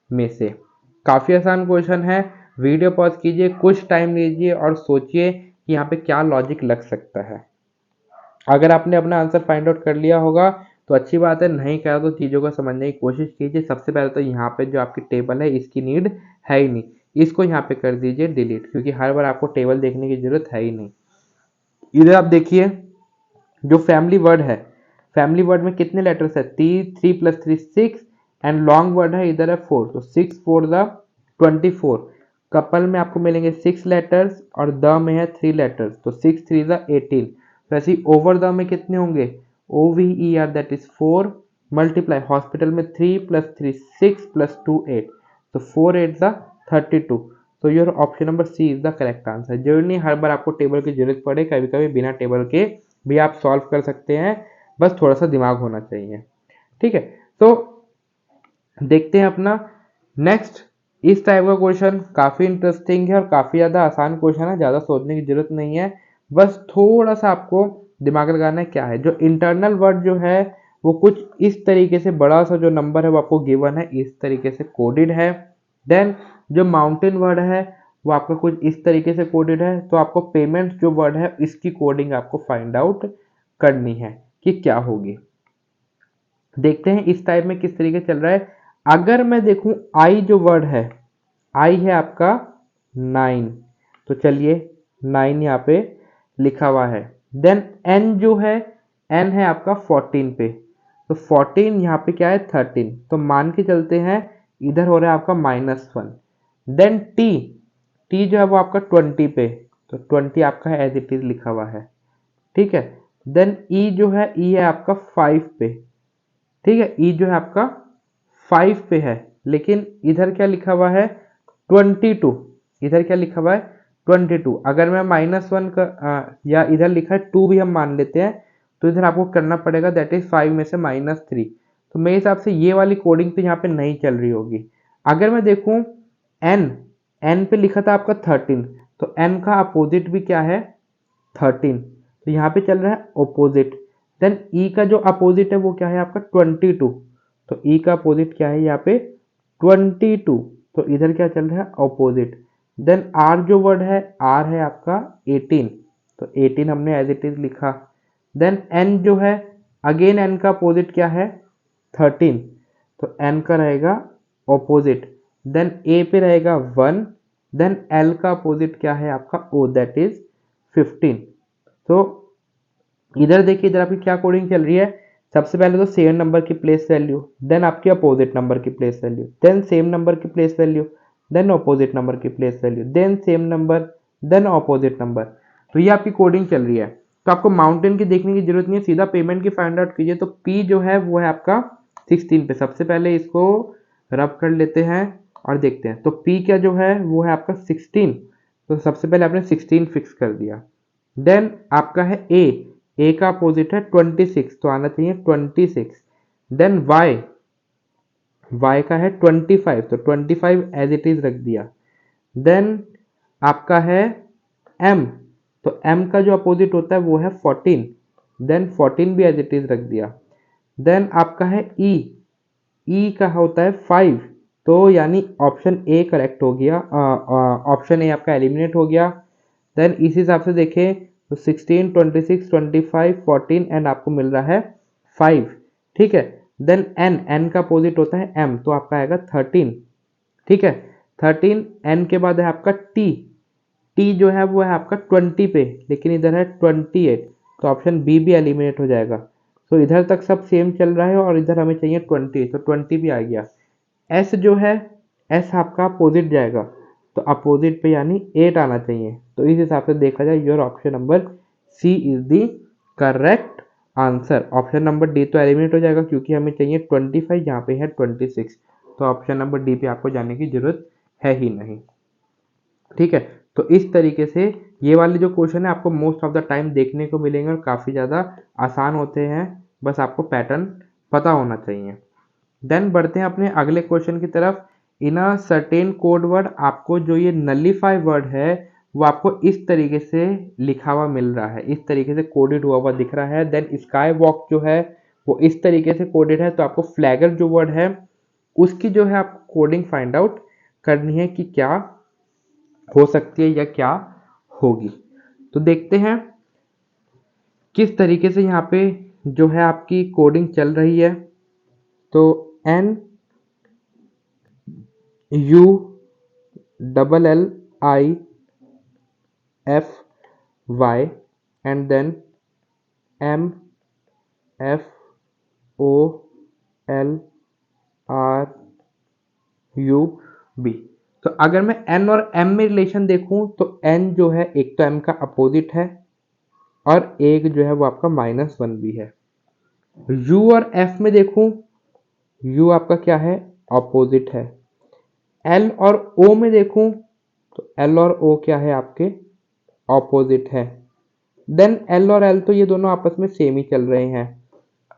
में से। काफ़ी आसान क्वेश्चन है। वीडियो पॉज कीजिए, कुछ टाइम लीजिए और सोचिए कि यहाँ पे क्या लॉजिक लग सकता है। अगर आपने अपना आंसर फाइंड आउट कर लिया होगा तो अच्छी बात है, नहीं करा तो चीज़ों को समझने की कोशिश कीजिए। सबसे पहले तो यहाँ पे जो आपकी टेबल है इसकी नीड है ही नहीं, इसको यहाँ पे कर दीजिए डिलीट, क्योंकि हर बार आपको टेबल देखने की जरूरत है ही नहीं। इधर आप देखिए जो फैमिली वर्ड है, फैमिली वर्ड में कितने लेटर्स है, 3 + 3 6, एंड लॉन्ग वर्ड है इधर है 4, तो 6 4 द 24। कपल में आपको मिलेंगे 6 लेटर्स और द में है 3 लेटर्स, तो 6 3 द 18। तो ऐसे ही ओवर द में कितने होंगे, OVER that is 4, multiply hospital में 3 + 3 6 + 2 8, तो 4 8 द 32। तो your option number C is the correct answer. जरूरी नहीं हर बार आपको टेबल की जरूरत पड़े, कभी कभी बिना टेबल के भी आप सॉल्व कर सकते हैं, बस थोड़ा सा दिमाग होना चाहिए। ठीक है, तो देखते हैं अपना नेक्स्ट। इस टाइप का क्वेश्चन काफी इंटरेस्टिंग है और काफी ज्यादा आसान क्वेश्चन है, ज्यादा सोचने की जरूरत नहीं है, बस थोड़ा सा आपको दिमाग लगाना है। क्या है, जो इंटरनल वर्ड जो है वो कुछ इस तरीके से, बड़ा सा जो नंबर है वो आपको गिवन है, इस तरीके से कोडेड है। देन जो माउंटेन वर्ड है वो आपका कुछ इस तरीके से कोडेड है, तो आपको पेमेंट जो वर्ड है इसकी कोडिंग आपको फाइंड आउट करनी है कि क्या होगी। देखते हैं इस टाइप में किस तरीके चल रहा है। अगर मैं देखूं आई जो वर्ड है, आई है आपका 9, तो चलिए 9 यहाँ पे लिखा हुआ है। देन एन जो है, एन है आपका 14 पे, तो 14 यहाँ पे क्या है 13, तो मान के चलते हैं इधर हो रहा है आपका -1। देन टी, टी जो है वो आपका 20 पे, तो 20 आपका है एज इट इज लिखा हुआ है। ठीक है, देन ई जो है, ई है आपका 5 पे। ठीक है, ई जो है आपका 5 पे है, लेकिन इधर क्या लिखा हुआ है 22, इधर क्या लिखा हुआ है 22। अगर मैं -1 का या इधर लिखा है 2 भी हम मान लेते हैं, तो इधर आपको करना पड़ेगा दैट इज 5 में से -3। तो मेरे हिसाब से ये वाली कोडिंग तो यहाँ पे नहीं चल रही होगी। अगर मैं देखूं एन, एन पे लिखा था आपका 13, तो एन का अपोजिट भी क्या है 13, तो यहाँ पे चल रहा है ऑपोजिट। देन ई का जो अपोजिट है वो क्या है आपका 22, तो ई का अपोजिट क्या है यहाँ पे 22, तो इधर क्या चल रहा है ऑपोजिट। देन आर जो वर्ड है, आर है आपका 18, तो 18 हमने एज इट इज लिखा। देन एन जो है, अगेन एन का अपोजिट क्या है 13, तो एन का रहेगा ऑपोजिट। देन ए पे रहेगा 1, देन एल का अपोजिट क्या है आपका ओ दैट इज 15। तो इधर देखिए, इधर आपकी क्या कोडिंग चल रही है, सबसे पहले तो सेम नंबर की प्लेस वैल्यू, देन आपके अपोजिट नंबर की place value, then same number की place value, then opposite number की place value, then same number, then opposite number. तो ये आपकी कोडिंग चल रही है। तो आपको माउंटेन की देखने की जरूरत नहीं है, सीधा पेमेंट की फाइंड आउट कीजिए। तो पी जो है वो है आपका 16 पे, सबसे पहले इसको रब कर लेते हैं और देखते हैं। तो पी क्या जो है वो है आपका 16, तो सबसे पहले आपने 16 फिक्स कर दिया। देन आपका है ए का अपोजिट है 26, तो आना चाहिए 26। देन वाई, वाई का है 25, तो 25 एज इट इज रख दिया। देन आपका है एम, तो एम का जो अपोजिट होता है वो है 14, देन 14 भी एज इट इज रख दिया। देन आपका है ई, ई का होता है 5, तो यानी ऑप्शन ए करेक्ट हो गया, ऑप्शन ए आपका एलिमिनेट हो गया। देन इस हिसाब से देखें तो 16 26 25 14 एंड आपको मिल रहा है 5। ठीक है, देन एन, एन का अपोजिट होता है एम, तो आपका आएगा 13। ठीक है, 13, एन के बाद है आपका टी, टी जो है वो है आपका 20 पे, लेकिन इधर है 28, तो ऑप्शन बी भी एलिमिनेट हो जाएगा। तो इधर तक सब सेम चल रहा है और इधर हमें चाहिए 20, तो 20 भी आ गया। एस जो है, एस आपका अपोजिट जाएगा, तो अपोजिट पे यानी 8 आना चाहिए। तो इस हिसाब से देखा जाए your option number C is the correct answer. Option number D तो एलिमिनेट हो जाएगा क्योंकि हमें चाहिए 25, यहाँ पे है 26, तो ऑप्शन नंबर डी पे आपको जाने की जरूरत है ही नहीं। ठीक है, तो इस तरीके से ये वाले जो क्वेश्चन है आपको मोस्ट ऑफ द टाइम देखने को मिलेंगे और काफ़ी ज़्यादा आसान होते हैं, बस आपको पैटर्न पता होना चाहिए। देन बढ़ते हैं अपने अगले क्वेश्चन की तरफ। इन अ सर्टेन कोड वर्ड, आपको जो ये नलीफाई वर्ड है वो आपको इस तरीके से लिखा हुआ मिल रहा है, इस तरीके से कोडेड हुआ दिख रहा है। देन स्काई वॉक जो है वो इस तरीके से कोडेड है, तो आपको फ्लैगर जो वर्ड है उसकी जो है आपको कोडिंग फाइंड आउट करनी है कि क्या हो सकती है या क्या होगी। तो देखते हैं किस तरीके से यहाँ पे जो है आपकी कोडिंग चल रही है, तो NULLIFY and then MFOLRUB। तो अगर मैं N और M में रिलेशन देखूं तो N जो है एक तो M का अपोजिट है और एक जो है वो आपका -1 भी है। U और F में देखूं, U आपका क्या है, अपोजिट है। L और O में देखूं तो L और O क्या है, आपके ऑपोजिट है। देन L और L तो ये दोनों आपस में सेम ही चल रहे हैं।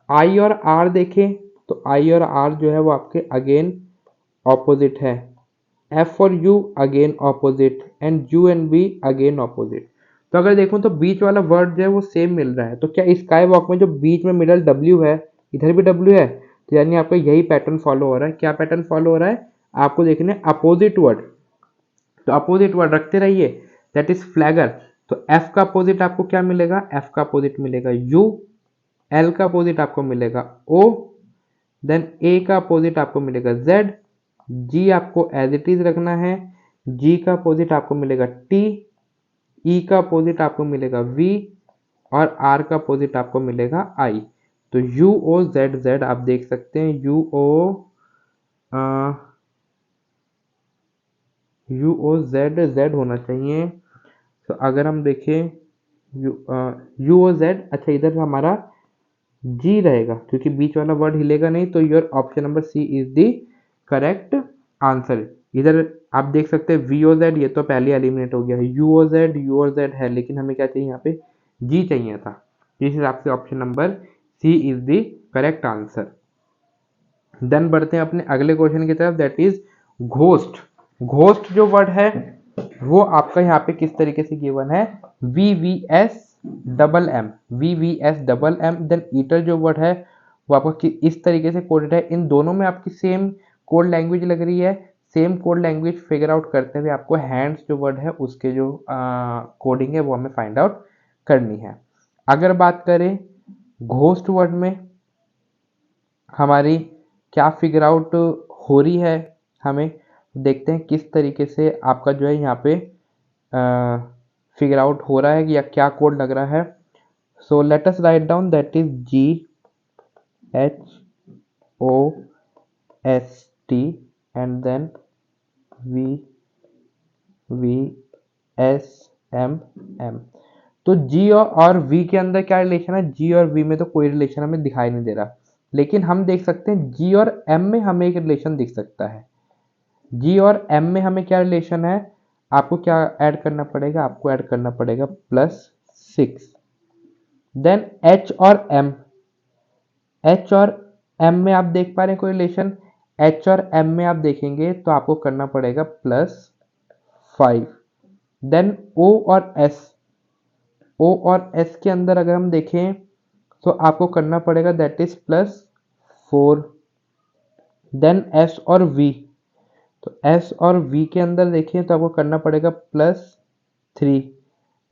I और R देखें तो I और R जो है वो आपके अगेन ऑपोजिट है। F और U again opposite and U and B again opposite. तो अगर देखूं तो बीच वाला वर्ड जो है वो सेम मिल रहा है, तो क्या स्काई वॉक में जो बीच में मिडल W है, इधर भी W है, तो यानी आपका यही पैटर्न फॉलो हो रहा है। क्या पैटर्न फॉलो हो रहा है, आपको देखना है अपोजिट वर्ड, तो अपोजिट वर्ड रखते रहिए, दैट इज फ्लैगर। तो F का अपोजिट आपको क्या मिलेगा, F का अपोजिट मिलेगा U, L का अपोजिट आपको मिलेगा O, देन A का अपोजिट आपको मिलेगा Z, G आपको एज इट इज रखना है, G का अपोजिट आपको मिलेगा T, E का अपोजिट आपको मिलेगा V और R का अपोजिट आपको मिलेगा I। तो U O Z Z आप देख सकते हैं, U O Z Z होना चाहिए। तो अगर हम देखें U O Z, अच्छा इधर हमारा G रहेगा क्योंकि बीच वाला वर्ड हिलेगा नहीं, तो your option number C is the correct answer. इधर आप देख सकते हैं V O Z, ये तो पहले एलिमिनेट हो गया है। U O Z U O Z है, लेकिन हमें क्या चाहिए, यहाँ पे G चाहिए था। इस हिसाब से option number C is the correct answer. Then बढ़ते हैं अपने अगले क्वेश्चन की तरफ, दैट इज घोस्ट। घोस्ट जो वर्ड है वो आपका यहाँ पे किस तरीके से गिवन है, VVS VVS। देन ईटर जो वर्ड है वो आपका इस तरीके से कोडेड है। इन दोनों में आपकी सेम कोड लैंग्वेज लग रही है। Same code language figure out करते हुए आपको हैंड्स जो वर्ड है उसके जो कोडिंग है वो हमें फाइंड आउट करनी है। अगर बात करें घोस्ट वर्ड में हमारी क्या फिगर आउट हो रही है, हमें देखते हैं किस तरीके से आपका जो है यहाँ पे फिगर आउट हो रहा है या क्या कोड लग रहा है। So let us write down, that is GHOST and then VVSMM। तो G और V के अंदर क्या रिलेशन है, G और V में तो कोई रिलेशन हमें दिखाई नहीं दे रहा, लेकिन हम देख सकते हैं G और M में हमें एक रिलेशन दिख सकता है। G और M में हमें क्या रिलेशन है, आपको क्या ऐड करना पड़ेगा, आपको ऐड करना पड़ेगा +6। देन H और M में आप देख पा रहे हैं कोई रिलेशन, H और M में आप देखेंगे तो आपको करना पड़ेगा +5। देन O और S के अंदर अगर हम देखें तो आपको करना पड़ेगा दैट इज +4। देन S और V, तो S और V के अंदर देखें तो आपको करना पड़ेगा +3।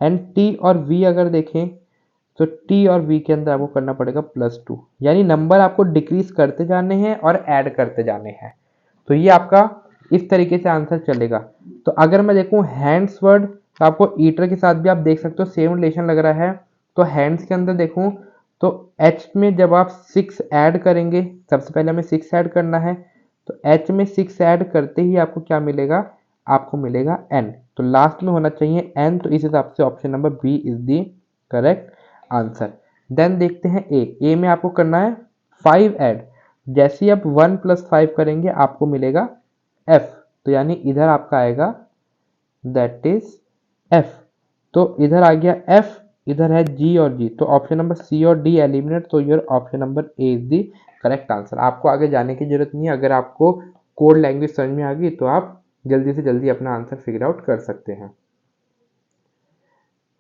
एंड T और V अगर देखें तो T और V के अंदर आपको करना पड़ेगा +2। यानी नंबर आपको डिक्रीज करते जाने हैं और ऐड करते जाने हैं। तो ये आपका इस तरीके से आंसर चलेगा। तो अगर मैं देखूं हैंड्स वर्ड, तो आपको ईटर के साथ भी आप देख सकते हो सेम रिलेशन लग रहा है। तो हैंड्स के अंदर देखूं तो H में जब आप 6 ऐड करेंगे, सबसे पहले हमें 6 ऐड करना है, तो H में 6 ऐड करते ही आपको क्या मिलेगा, आपको मिलेगा N। तो लास्ट में होना चाहिए N, तो इस हिसाब से option number B is the correct answer. Then देखते हैं ए में आपको करना है 5 ऐड। जैसे ही आप 1 + 5 करेंगे आपको मिलेगा F, तो यानी इधर आपका आएगा दैट इज F। तो इधर आ गया F, इधर है G और G, तो ऑप्शन नंबर C और D एलिमिनेट, तो your option number A is the correct answer. आपको आगे जाने की जरूरत नहीं है, अगर आपको कोड लैंग्वेज समझ में आ गई तो आप जल्दी से जल्दी अपना आंसर फिगर आउट कर सकते हैं।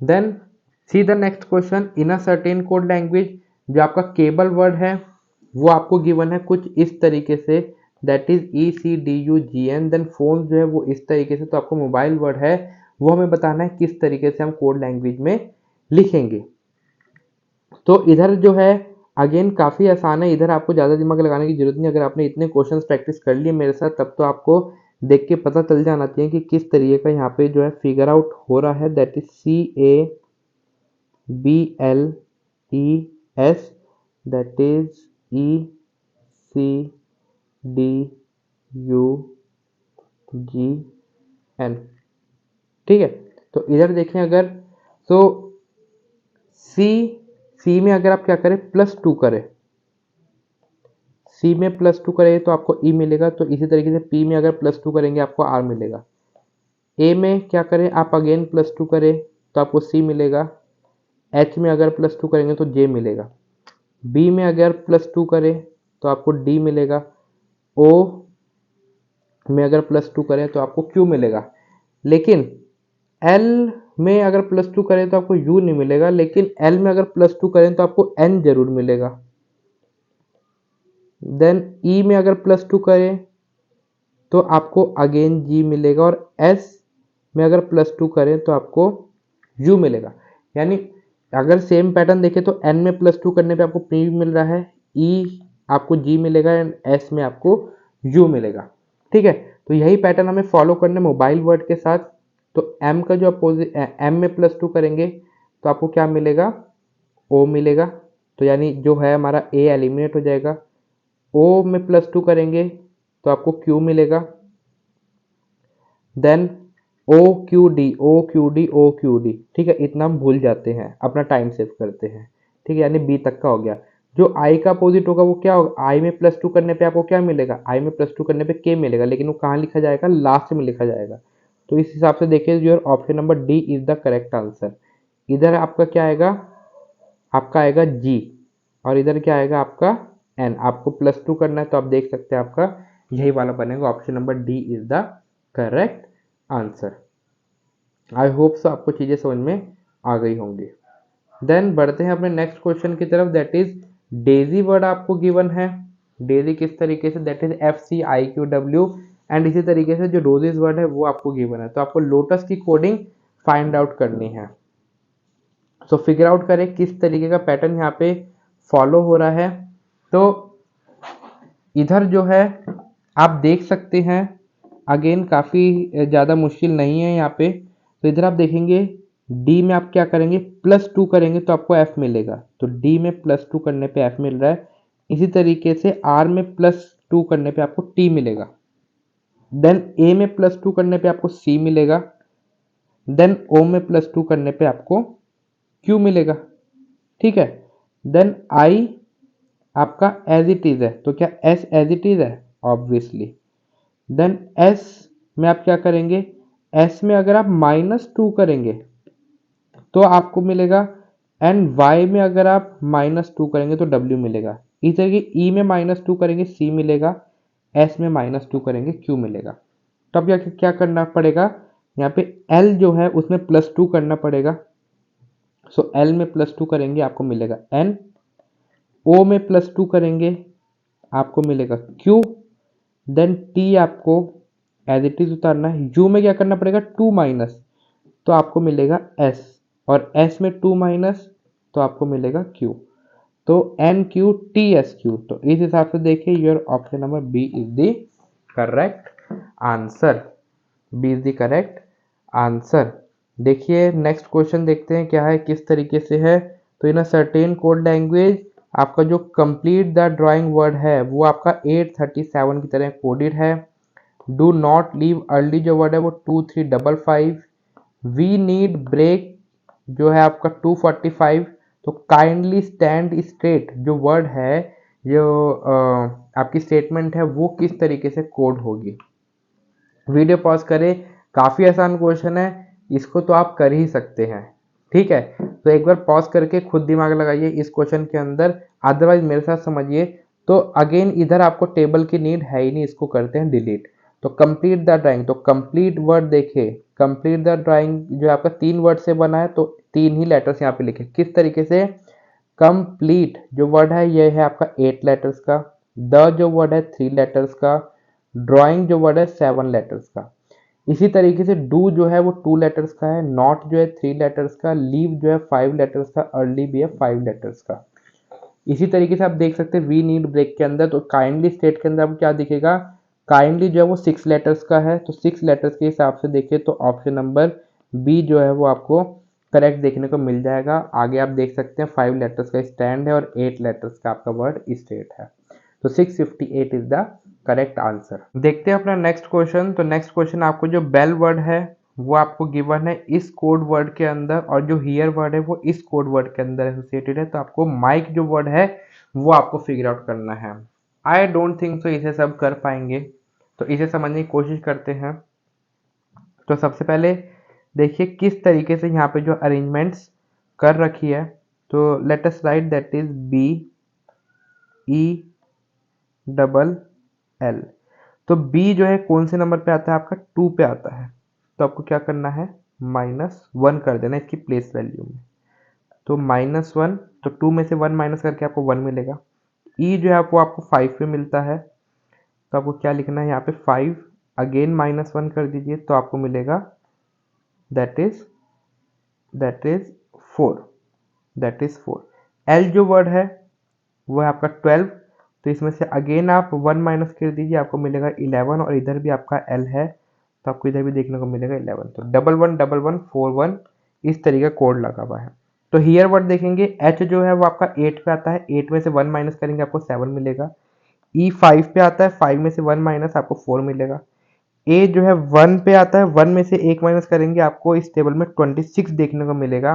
Then see the next question, in a certain code language, जो आपका केबल वर्ड है वो आपको गिवन है कुछ इस तरीके से, that is ECDUGN। Then phone जो है वो इस तरीके से, तो आपको मोबाइल वर्ड है वो हमें बताना है किस तरीके से हम कोड लैंग्वेज में लिखेंगे। तो इधर जो है अगेन काफ़ी आसान है, इधर आपको ज़्यादा दिमाग लगाने की जरूरत नहीं। अगर आपने इतने क्वेश्चंस प्रैक्टिस कर लिए मेरे साथ तब तो आपको देख के पता चल जाना चाहिए कि किस तरीके का यहाँ पे जो है फिगर आउट हो रहा है। That is CABLES, that is ECDUGN। ठीक है, तो इधर देखें अगर, तो सी में अगर आप क्या करें +2 करें, सी में +2 करें तो आपको ई मिलेगा। तो इसी तरीके से पी में अगर +2 करेंगे आपको आर मिलेगा। ए में क्या करें आप अगेन +2 करें तो आपको सी मिलेगा। एच में अगर +2 करेंगे तो जे मिलेगा। बी में अगर +2 करें तो आपको डी मिलेगा। ओ में अगर +2 करें तो आपको क्यू मिलेगा। लेकिन एल में अगर +2 करें तो आपको यू नहीं मिलेगा, लेकिन एल में अगर +2 करें तो आपको एन जरूर मिलेगा। देन ई में अगर +2 करें तो आपको अगेन जी मिलेगा, और एस में अगर +2 करें तो आपको यू मिलेगा। यानी अगर सेम पैटर्न देखें तो एन में +2 करने पे आपको पी मिल रहा है, ई आपको जी मिलेगा, एंड एस में आपको यू मिलेगा। ठीक है, तो यही पैटर्न हमें फॉलो करना है मोबाइल वर्ड के साथ। तो एम का जो अपोजिट, एम में +2 करेंगे तो आपको क्या मिलेगा, ओ मिलेगा। तो यानी जो है हमारा ए एलिमिनेट हो जाएगा। ओ में +2 करेंगे तो आपको क्यू मिलेगा। देन ओ क्यू डी, ठीक है, इतना हम भूल जाते हैं, अपना टाइम सेव करते हैं। ठीक है, यानी बी तक का हो गया। जो आई का अपोजिट होगा वो क्या होगा, आई में +2 करने पे आपको क्या मिलेगा, आई में +2 करने पे के मिलेगा, लेकिन वो कहाँ लिखा जाएगा, लास्ट में लिखा जाएगा। तो इस हिसाब से देखिए your option number D is the correct answer. इधर आपका क्या आएगा, आपका आएगा जी, और इधर क्या आएगा आपका एन। आपको +2 करना है तो आप देख सकते हैं आपका यही वाला बनेगा, option number D is the correct answer. I hope सो आपको चीज़ें समझ में आ गई होंगी। देन बढ़ते हैं अपने नेक्स्ट क्वेश्चन की तरफ। दैट इज डेजी वर्ड आपको गिवन है। डेजी किस तरीके से, दैट इज FCIQW, एंड इसी तरीके से जो रोजेज वर्ड है वो आपको गिवन है। तो आपको लोटस की कोडिंग फाइंड आउट करनी है। सो फिगर आउट करें किस तरीके का पैटर्न यहाँ पे फॉलो हो रहा है। तो इधर जो है आप देख सकते हैं, अगेन काफ़ी ज़्यादा मुश्किल नहीं है यहाँ पे। तो इधर आप देखेंगे डी में आप क्या करेंगे, +2 करेंगे तो आपको एफ मिलेगा। तो डी में +2 करने पे एफ मिल रहा है। इसी तरीके से आर में +2 करने पे आपको टी मिलेगा। देन ए में +2 करने पे आपको सी मिलेगा। देन ओ में +2 करने पे आपको क्यू मिलेगा। ठीक है, देन आई आपका एज इट इज है, तो क्या एस एज इट इज है, ऑब्वियसली। देन एस में आप क्या करेंगे, एस में अगर आप -2 करेंगे तो आपको मिलेगा, एंड वाई में अगर आप -2 करेंगे तो डब्ल्यू मिलेगा। इस तरीके ई में -2 करेंगे सी मिलेगा, एस में -2 करेंगे क्यू मिलेगा। तो अब क्या करना पड़ेगा, यहाँ पे एल जो है उसमें +2 करना पड़ेगा। सो एल में +2 करेंगे आपको मिलेगा एन। ओ में +2 करेंगे आपको मिलेगा क्यू। देन टी आपको एज इट इज उतारना है। यू में क्या करना पड़ेगा, 2 माइनस, तो आपको मिलेगा एस, और एस में 2 माइनस तो आपको मिलेगा क्यू। तो N Q T S Q. तो इस हिसाब से देखिए your option number B is the correct answer. B is the correct answer. देखिए नेक्स्ट क्वेश्चन देखते हैं क्या है, किस तरीके से है। तो in a certain code language आपका जो कंप्लीट द ड्राइंग वर्ड है वो आपका 837 की तरह कोडेड है। डू नॉट लीव अर्ली जो वर्ड है वो 2355। वी नीड ब्रेक जो है आपका 245। तो काइंडली स्टैंड स्ट्रेट जो वर्ड है, जो आपकी स्टेटमेंट है वो किस तरीके से कोड होगी। वीडियो पॉज करें, काफ़ी आसान क्वेश्चन है, इसको तो आप कर ही सकते हैं। ठीक है, तो एक बार पॉज करके खुद दिमाग लगाइए इस क्वेश्चन के अंदर, अदरवाइज मेरे साथ समझिए। तो अगेन इधर आपको टेबल की नीड है ही नहीं, इसको करते हैं डिलीट। तो कंप्लीट द ड्राइंग, तो कंप्लीट वर्ड देखिए, कंप्लीट द ड्राइंग जो आपका 3 वर्ड से बना है, तो 3 ही लेटर्स यहाँ पे लिखे किस तरीके से। कंप्लीट जो वर्ड है ये है आपका 8 लेटर्स का, द जो वर्ड है 3 लेटर्स का, ड्राइंग जो वर्ड है 7 लेटर्स का। इसी तरीके से डू जो है वो 2 लेटर्स का है, नॉट जो है 3 लेटर्स का, लीव जो है 5 लेटर्स का, अर्ली भी है 5 लेटर्स का। इसी तरीके से आप देख सकते हैं वी नीड ब्रेक के अंदर, तो काइंडली स्टेट के अंदर आपको क्या दिखेगा, काइंडली जो है वो 6 लेटर्स का है, तो 6 लेटर्स के हिसाब से देखें तो ऑप्शन नंबर बी जो है वो आपको करेक्ट देखने को मिल जाएगा। आगे आप देख सकते हैं 5 लेटर्स का स्टैंड है और 8 लेटर्स का आपका वर्ड स्टेट है, तो 658 इज द करेक्ट आंसर। देखते हैं अपना नेक्स्ट क्वेश्चन। तो नेक्स्ट क्वेश्चन आपको जो बेल वर्ड है वो आपको गिवन है इस कोड वर्ड के अंदर, और जो हियर वर्ड है वो इस कोड वर्ड के अंदर एसोसिएटेड है, तो आपको माइक जो वर्ड है वो आपको फिगर आउट करना है। आई डोंट थिंक सो इसे सब कर पाएंगे, तो इसे समझने की कोशिश करते हैं। तो सबसे पहले देखिए किस तरीके से यहाँ पे जो अरेंजमेंट्स कर रखी है, तो let us write that is B E double L. तो बी जो है कौन से नंबर पे आता है, आपका 2 पे आता है, तो आपको क्या करना है, -1 कर देना इसकी प्लेस वैल्यू में, तो -1, तो 2 में से 1 माइनस करके आपको 1 मिलेगा। ई जो है आपको 5 पे मिलता है, तो आपको क्या लिखना है यहाँ पे 5, अगेन -1 कर दीजिए, तो आपको मिलेगा that is 4, that is 4। L जो वर्ड है वो है आपका 12, तो इसमें से अगेन आप 1 माइनस कर दीजिए, आपको मिलेगा 11, और इधर भी आपका एल है, तो आपको इधर भी देखने को मिलेगा 11, तो 111141 इस तरीके का कोड लगा हुआ है। तो हियर वर्ड देखेंगे, एच जो है वो आपका 8 पे आता है, 8 में से 1 माइनस करेंगे आपको 7 मिलेगा। ई 5 पे आता है, 5 में से 1 माइनस आपको 4 मिलेगा। ए जो है 1 पे आता है, 1 में से 1 माइनस करेंगे आपको इस टेबल में 26 देखने को मिलेगा।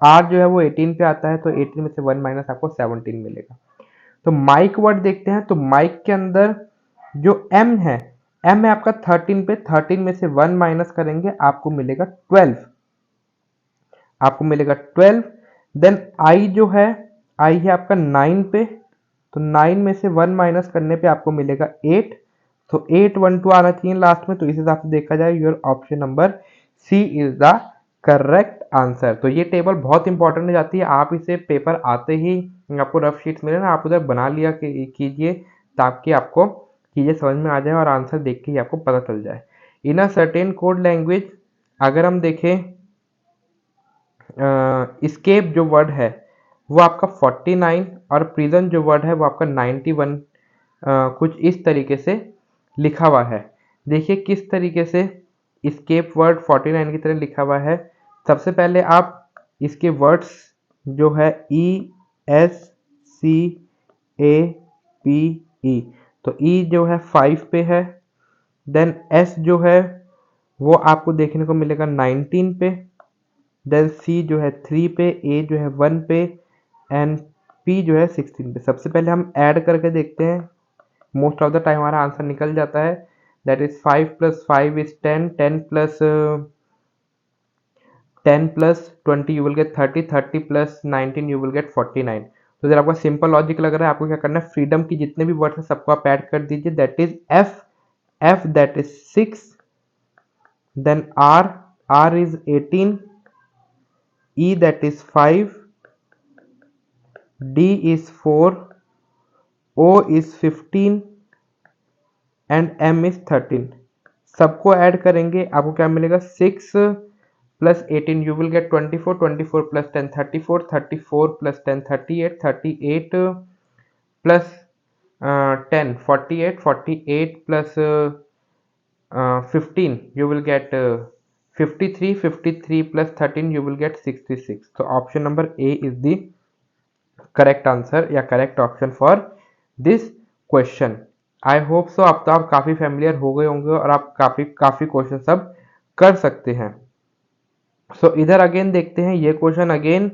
आर जो है वो 18 पे आता है, तो 18 में से 1 माइनस आपको 17 मिलेगा। तो माइक वर्ड देखते हैं, तो माइक के अंदर जो एम है, एम है आपका 13 पे, 13 में से 1 माइनस करेंगे आपको मिलेगा 12, आपको मिलेगा 12। देन आई जो है, आई है आपका 9 पे, तो 9 में से 1 माइनस करने पे आपको मिलेगा 8, तो 8 1 2 आना चाहिए लास्ट में, तो इस हिसाब से देखा जाए your option number C is the correct answer. तो ये टेबल बहुत इंपॉर्टेंट हो जाती है, आप इसे पेपर आते ही आपको रफ शीट्स मिले ना, आप उधर बना लिया कीजिए, ताकि आपको चीज़ें समझ में आ जाए और आंसर देख के ही आपको पता चल जाए। इन अ सर्टेन कोड लैंग्वेज अगर हम देखें, स्केप जो वर्ड है वो आपका 49, और प्रिजन जो वर्ड है वो आपका 91, कुछ इस तरीके से लिखा हुआ है। देखिए किस तरीके से स्केप वर्ड 49 की तरह लिखा हुआ है। सबसे पहले आप इसके वर्ड्स जो है ESCAPE, तो ई जो है 5 पे है, देन एस जो है वो आपको देखने को मिलेगा 19 पे, देन सी जो है 3 पे, ए जो है 1 पे, एंड पी जो है 16 पे। सबसे पहले हम ऐड करके देखते हैं, मोस्ट ऑफ द टाइम हमारा आंसर निकल जाता है, that is 5 + 5 is 10, 10 + 20 you will gate 30, 30 + 19 you will gate 49। तो अगर आपका सिंपल लॉजिक लग रहा है, आपको क्या करना है, फ्रीडम की जितने भी वर्ड्स हैं सबको आप ऐड कर दीजिए, that is F, F that is 6, then R, R is 18, E that is 5, D is 4, O is 15 and M is 13। सबको ऐड करेंगे आपको क्या मिलेगा, 6 + 18 you will get 24, 24 + 10 34, 34 + 10 38, 38 plus 10 48, 48 plus 15 you will get 53, 53 plus 13 you will get 66। तो option number A is the correct answer या correct option for this question. I hope so अब तो आप काफ़ी फेमिलियर हो गए होंगे और आप काफ़ी क्वेश्चन सब कर सकते हैं। सो इधर अगेन देखते हैं, ये क्वेश्चन अगेन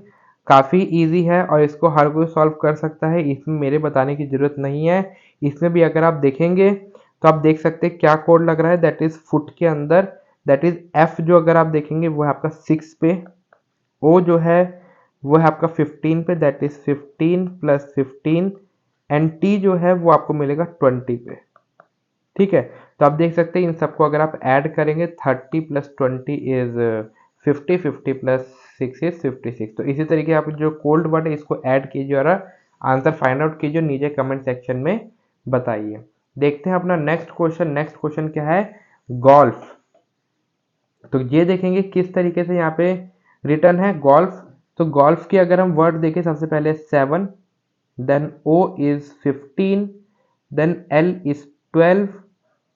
काफ़ी इजी है और इसको हर कोई सॉल्व कर सकता है, इसमें मेरे बताने की ज़रूरत नहीं है। इसमें भी अगर आप देखेंगे तो आप देख सकते हैं क्या कोड लग रहा है, दैट इज़ फुट के अंदर, दैट इज़ एफ जो अगर आप देखेंगे वो है आपका 6 पे, ओ जो है वो है आपका 15 पे, दैट इज 15 + 15, एंड टी जो है वो आपको मिलेगा 20 पे। ठीक है, तो आप देख सकते हैं इन सबको अगर आप ऐड करेंगे 30 + 20 इज 50, 50 + 6 इज 56। तो इसी तरीके आप जो कोल्ड वर्ड है इसको ऐड कीजिए और आंसर फाइंड आउट कीजिए, नीचे कमेंट सेक्शन में बताइए। देखते हैं अपना नेक्स्ट क्वेश्चन। नेक्स्ट क्वेश्चन क्या है, गोल्फ। तो ये देखेंगे किस तरीके से यहाँ पे रिटर्न है गोल्फ। तो गोल्फ की अगर हम वर्ड देखें, सबसे पहले 7, then O is 15, then L is 12,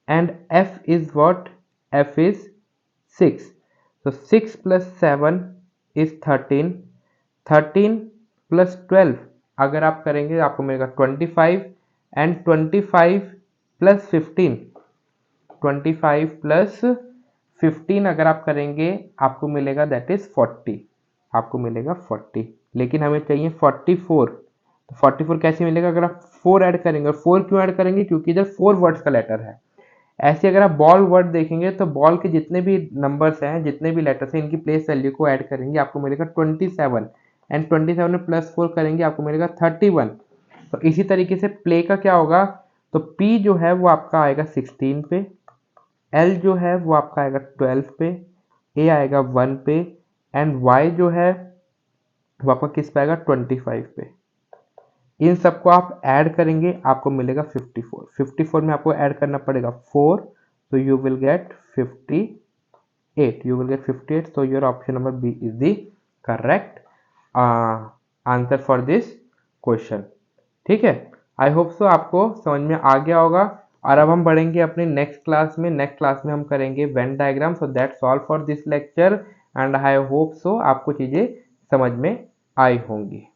and F is what? F is 6. So 6 plus 7 is 13, 13 plus 12 अगर आप करेंगे आपको मिलेगा 25, एंड 25 प्लस 15, 25 प्लस 15 अगर आप करेंगे आपको मिलेगा दैट इज 40, आपको मिलेगा 40, लेकिन हमें चाहिए 44। तो 44 कैसे मिलेगा? अगर आप 4 ऐड करेंगे, और 4 क्यों ऐड करेंगे? क्योंकि इधर 4 वर्ड्स का लेटर है। ऐसे अगर आप बॉल वर्ड देखेंगे तो बॉल के जितने भी नंबर्स हैं, जितने भी लेटर्स हैं, इनकी प्लेस वैल्यू को ऐड करेंगे आपको मिलेगा 27, एंड 27 में प्लस 4 करेंगे आपको मिलेगा 31। तो इसी तरीके से प्ले का क्या होगा? तो P जो है वो आपका आएगा 16 पे, L जो है वो आपका आएगा 12 पे, A आएगा 1 पे, एंड Y जो है वो आपका किस पे आएगा? 25 पे। इन सबको आप ऐड करेंगे आपको मिलेगा 54। 54 में आपको ऐड करना पड़ेगा 4, so you will get 58, you will get 58, so your option number B is the correct answer for this question। ठीक है, आई होप सो आपको समझ में आ गया होगा। और अब हम बढ़ेंगे अपने नेक्स्ट क्लास में। नेक्स्ट क्लास में हम करेंगे Venn diagram. So that's all for this lecture, and I hope सो आपको चीज़ें समझ में आई होंगी।